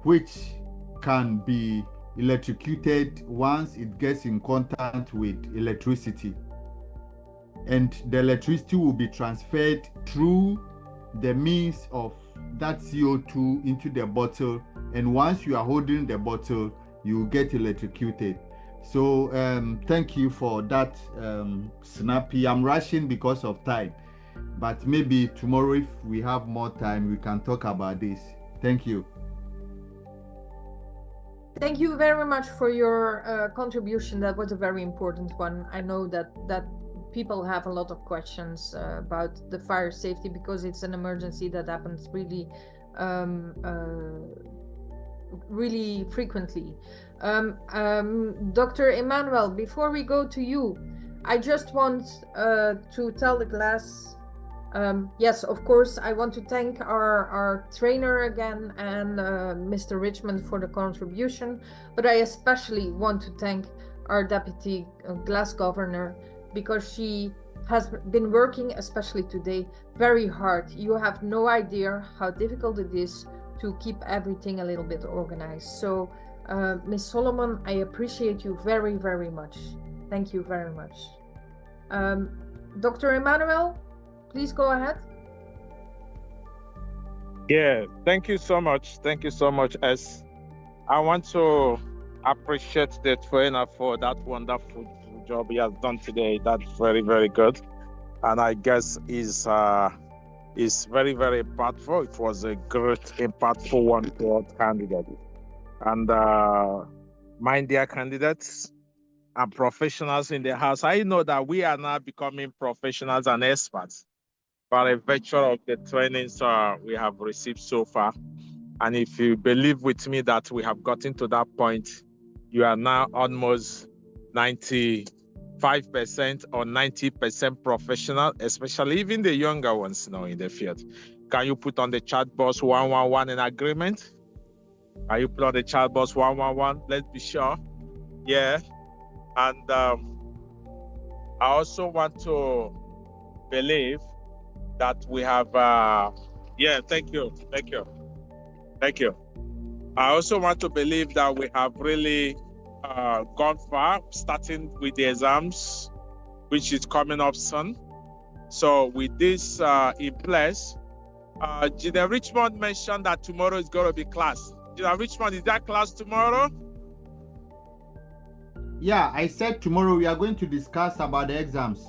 which can be electrocuted once it gets in contact with electricity, and the electricity will be transferred through the means of that CO2 into the bottle, and once you are holding the bottle, you get electrocuted. So thank you for that, Snappy. I'm rushing because of time, but maybe tomorrow, if we have more time, we can talk about this. Thank you. Thank you very much for your contribution. That was a very important one. I know that people have a lot of questions about the fire safety, because it's an emergency that happens really really frequently. Dr. Emmanuel, before we go to you, I just want to tell the class, yes, of course, I want to thank our trainer again and Mr. Richmond for the contribution, but I especially want to thank our deputy class governor, because she has been working, especially today, very hard. You have no idea how difficult it is to keep everything a little bit organized. So, Ms. Solomon, I appreciate you very, very much. Thank you very much. Dr. Emmanuel, please go ahead. Yeah, thank you so much. Thank you so much, S. I want to appreciate the trainer for that wonderful job he has done today. That's very, very good. And I guess is very, very impactful. It was a great, impactful one for candidate. And my dear candidates and professionals in the house, I know that we are now becoming professionals and experts by virtue of the trainings we have received so far. And if you believe with me that we have gotten to that point, you are now almost 95% or 90% professional, especially even the younger ones now in the field. Can you put on the chat box 111 in agreement? Can you put on the chat box 111? Let's be sure. Yeah. And I also want to believe that we have, yeah, thank you. I also want to believe that we have really gone far, starting with the exams, which is coming up soon. So with this in place, Gina Richmond mentioned that tomorrow is going to be class. Gina Richmond, is that class tomorrow? Yeah, I said tomorrow we are going to discuss about the exams.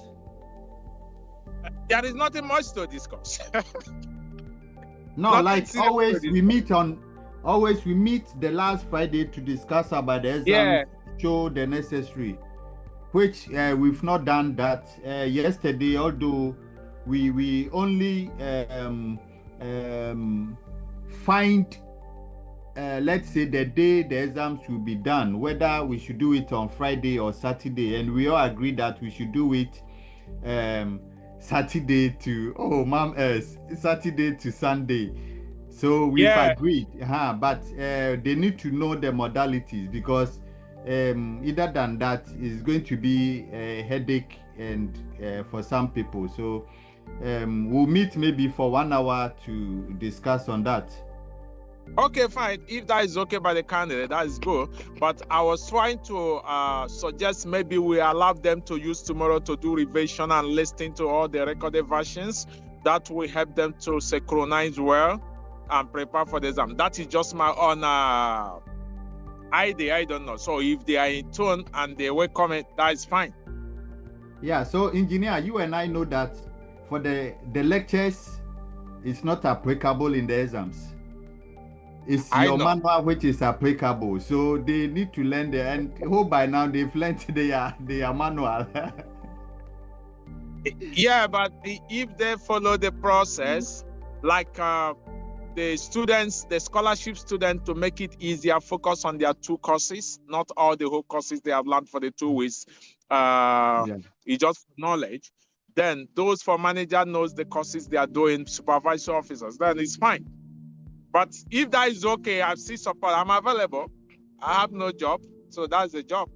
There is nothing much to discuss. No, like always we meet the last Friday to discuss about the exams, yeah. Show the necessary, which we've not done that yesterday, although we only find let's say the day the exams will be done, whether we should do it on Friday or Saturday, and we all agree that we should do it Saturday to Saturday to Sunday. So we've agreed, but they need to know the modalities, because either than that is going to be a headache and for some people. So we'll meet maybe for 1 hour to discuss on that. Okay, fine. If that is okay by the candidate, that is good. But I was trying to suggest maybe we allow them to use tomorrow to do revision and listen to all the recorded versions. That will help them to synchronize well and prepare for the exam. That is just my own idea. I don't know. So if they are in tune and they welcome it, that is fine. Yeah. So engineer, you and I know that for the lectures, it's not applicable in the exams. It's your manual which is applicable, so they need to learn and hope by now they've learned their manual. Yeah, but if they follow the process, like the students, the scholarship students, to make it easier, focus on their 2 courses, not all the whole courses they have learned for the 2 weeks. It's just knowledge. then those for manager knows the courses they are doing, supervisory officers, then it's fine. But if that is okay, I see support, I'm available. I have no job, so that's the job.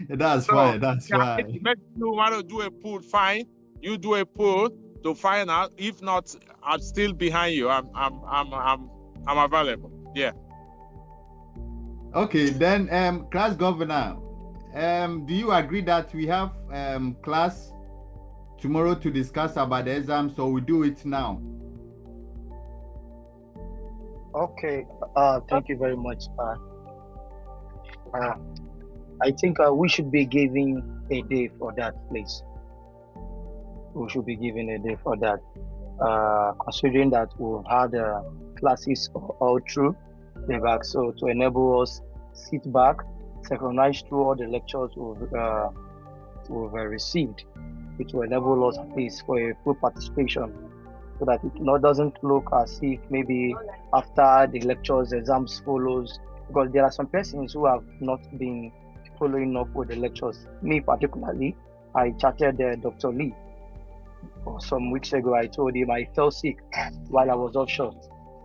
That's So, fine. That's yeah, fine. if you want to do a pool, fine. You do a pool to find out. If not, I'm still behind you. I'm available. Yeah. Okay, then class governor, do you agree that we have class tomorrow to discuss about the exam, so we do it now? Okay, thank you very much. I think we should be giving a day for that, please. We should be giving a day for that, considering that we've had classes all through the back, so to enable us sit back, synchronize through all the lectures we've received. It will enable us at least for a full participation, so that it doesn't look as if maybe after the lectures, exams follows, because there are some persons who have not been following up with the lectures. Me particularly, I chatted Dr. Lee some weeks ago. I told him I fell sick while I was offshore,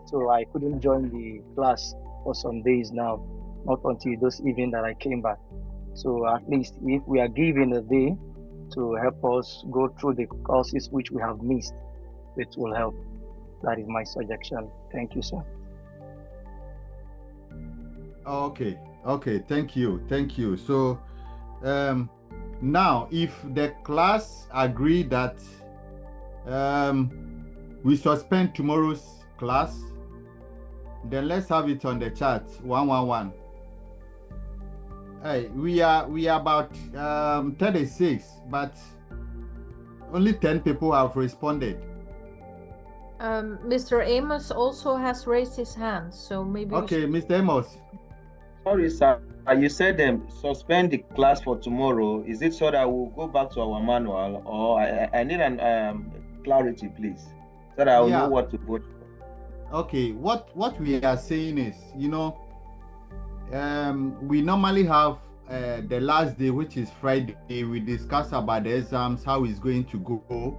so I couldn't join the class for some days now, not until those evening that I came back. So at least if we are given a day to help us go through the courses which we have missed, it will help. That is my suggestion. Thank you, sir. Okay, thank you. So now if the class agree that we suspend tomorrow's class, then let's have it on the chat. 111. Hey, we are about 36, but only 10 people have responded. Mr. Amos also has raised his hand, so maybe. Okay, Mr. Amos. Sorry, sir. You said suspend the class for tomorrow. Is it so that we'll go back to our manual, or I need an clarity, please, so that I will know what to vote for? Okay, what we are saying is, we normally have the last day, which is Friday. We discuss about the exams, how it's going to go,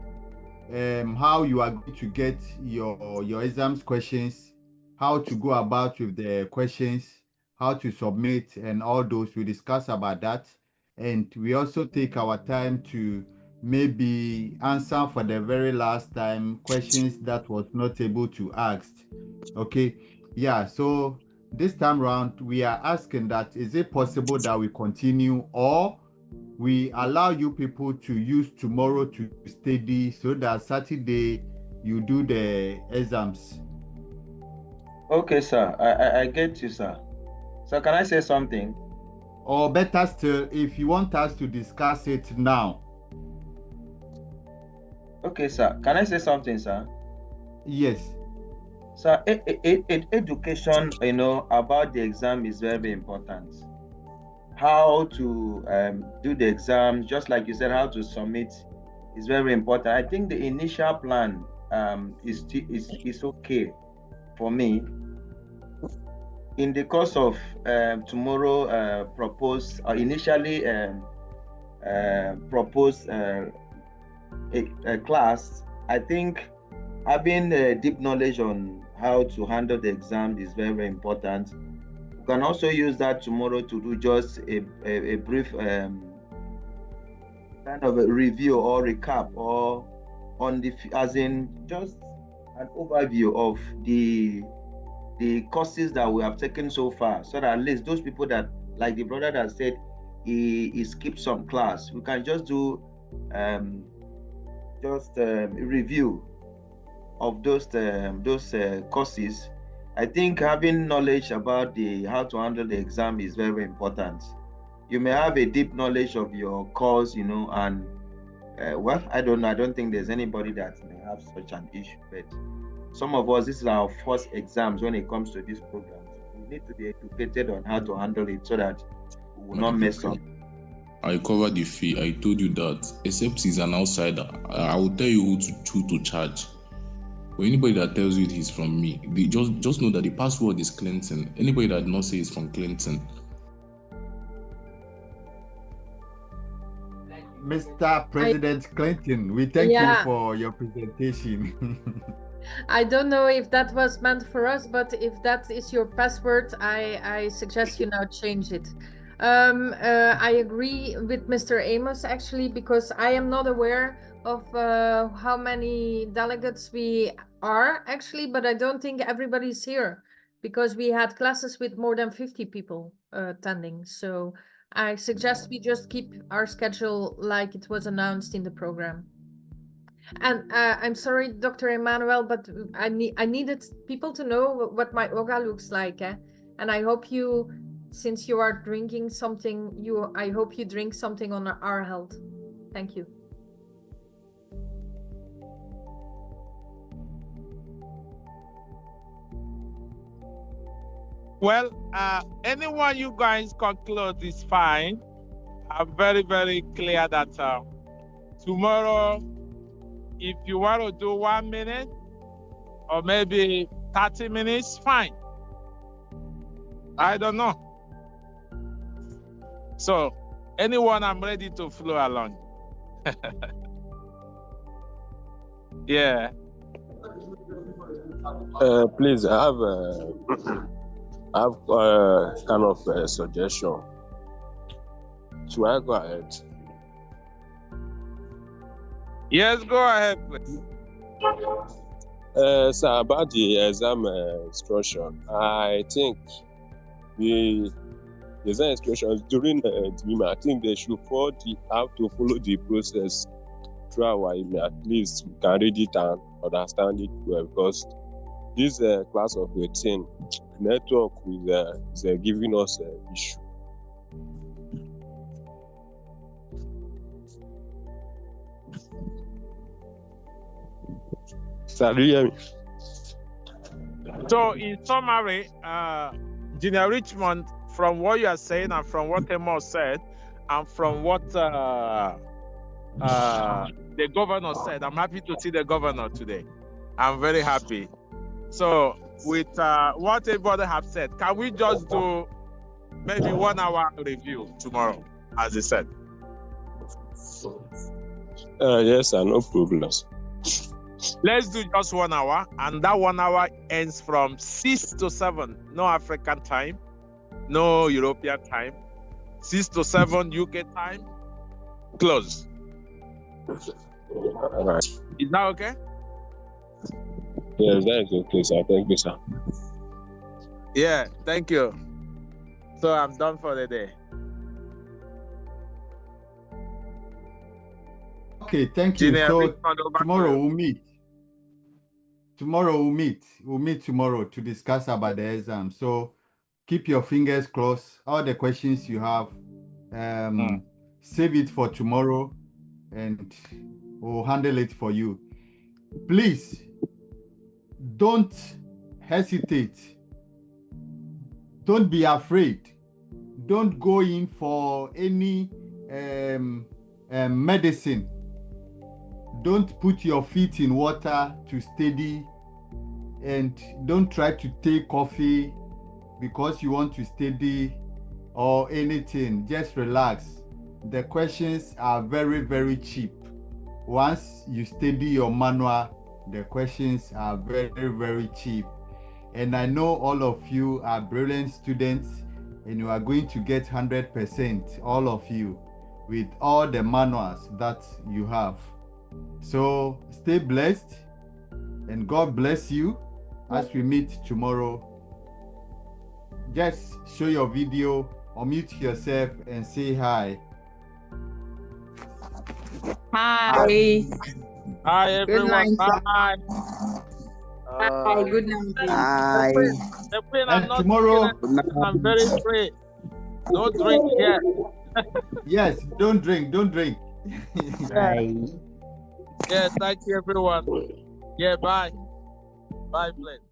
how you are going to get your exams questions, how to go about with the questions, how to submit, and all those. We discuss about that, and we also take our time to maybe answer for the very last time questions that was not able to ask. Okay, yeah, so this time round we are asking that, is it possible that we continue, or we allow you people to use tomorrow to study, so that Saturday you do the exams? Okay, sir, I get you, sir. So can I say something? Or better still, if you want us to discuss it now. Okay, sir. Can I say something, sir? Yes. Sir, education, about the exam is very, very important. How to do the exam, just like you said, how to submit is very important. I think the initial plan is okay for me. In the course of tomorrow, initially proposed a class, I think having deep knowledge on how to handle the exam is very, very important. You can also use that tomorrow to do just a brief kind of a review or recap, or on as in just an overview of the courses that we have taken so far, so that at least those people that, like the brother that said he skipped some class, we can just do a review of those courses. I think having knowledge about how to handle the exam is very, very important. You may have a deep knowledge of your course, and well, I don't know. I don't think there's anybody that may have such an issue, but some of us, this is our first exams when it comes to these programs. We need to be educated on how to handle it so that we will not mess up. I covered the fee. I told you that, except he's an outsider, I will tell you who to charge. But anybody that tells you he's from me, just know that the password is Clinton. Anybody that does not say it's from Clinton. Mr. President Clinton, we thank you Yeah. for your presentation. I don't know if that was meant for us, but if that is your password, I suggest you now change it. I agree with Mr. Amos actually, because I am not aware of how many delegates we are actually, but I don't think everybody's here because we had classes with more than 50 people attending. So I suggest we just keep our schedule like it was announced in the program. And I'm sorry, Dr. Emmanuel, but I needed people to know what my OGA looks like. And I hope you, since you are drinking something, I hope you drink something on our health. Thank you. Well, anyone you guys conclude is fine. I'm very, very clear that tomorrow, if you want to do 1 minute or maybe 30 minutes, fine. I don't know. So, anyone, I'm ready to flow along. Yeah. Please, I have kind of a suggestion. Should I go ahead? Yes, go ahead, please. So about the exam instruction, I think the exam instructions during the email, I think they should have to follow the process through our email. At least we can read it and understand it well, because this class of 18 network is giving us an issue. So in summary, Junior Richmond, from what you are saying and from what Amos said and from what the governor said, I'm happy to see the governor today. I'm very happy. So with what everybody have said, can we just do maybe 1 hour review tomorrow, as they said? Yes, sir, no problems. Let's do just 1 hour, and that 1 hour ends from 6 to 7. No African time, no European time. 6 to 7 UK time. Close. All right. Is that okay? Yes, that is okay, sir. Thank you, sir. Yeah, thank you. So I'm done for the day. Okay, thank you. So tomorrow we'll meet. We'll meet tomorrow to discuss about the exam. So keep your fingers crossed. All the questions you have, save it for tomorrow and we'll handle it for you. Please don't hesitate. Don't be afraid. Don't go in for any medicine. Don't put your feet in water to study, and don't try to take coffee because you want to study or anything. Just relax. The questions are very, very cheap. Once you study your manual, the questions are very, very cheap. And I know all of you are brilliant students and you are going to get 100%, all of you, with all the manuals that you have. So stay blessed and God bless you as we meet tomorrow. Just show your video, unmute yourself and say hi. Hi. Hi everyone. Good night. Bye. Hi. Good night. Hi. The queen, And I'm not tomorrow, I'm very free. No drink yet. Yes, don't drink. Bye. Yeah, thank you everyone. Yeah, bye. Bye, please.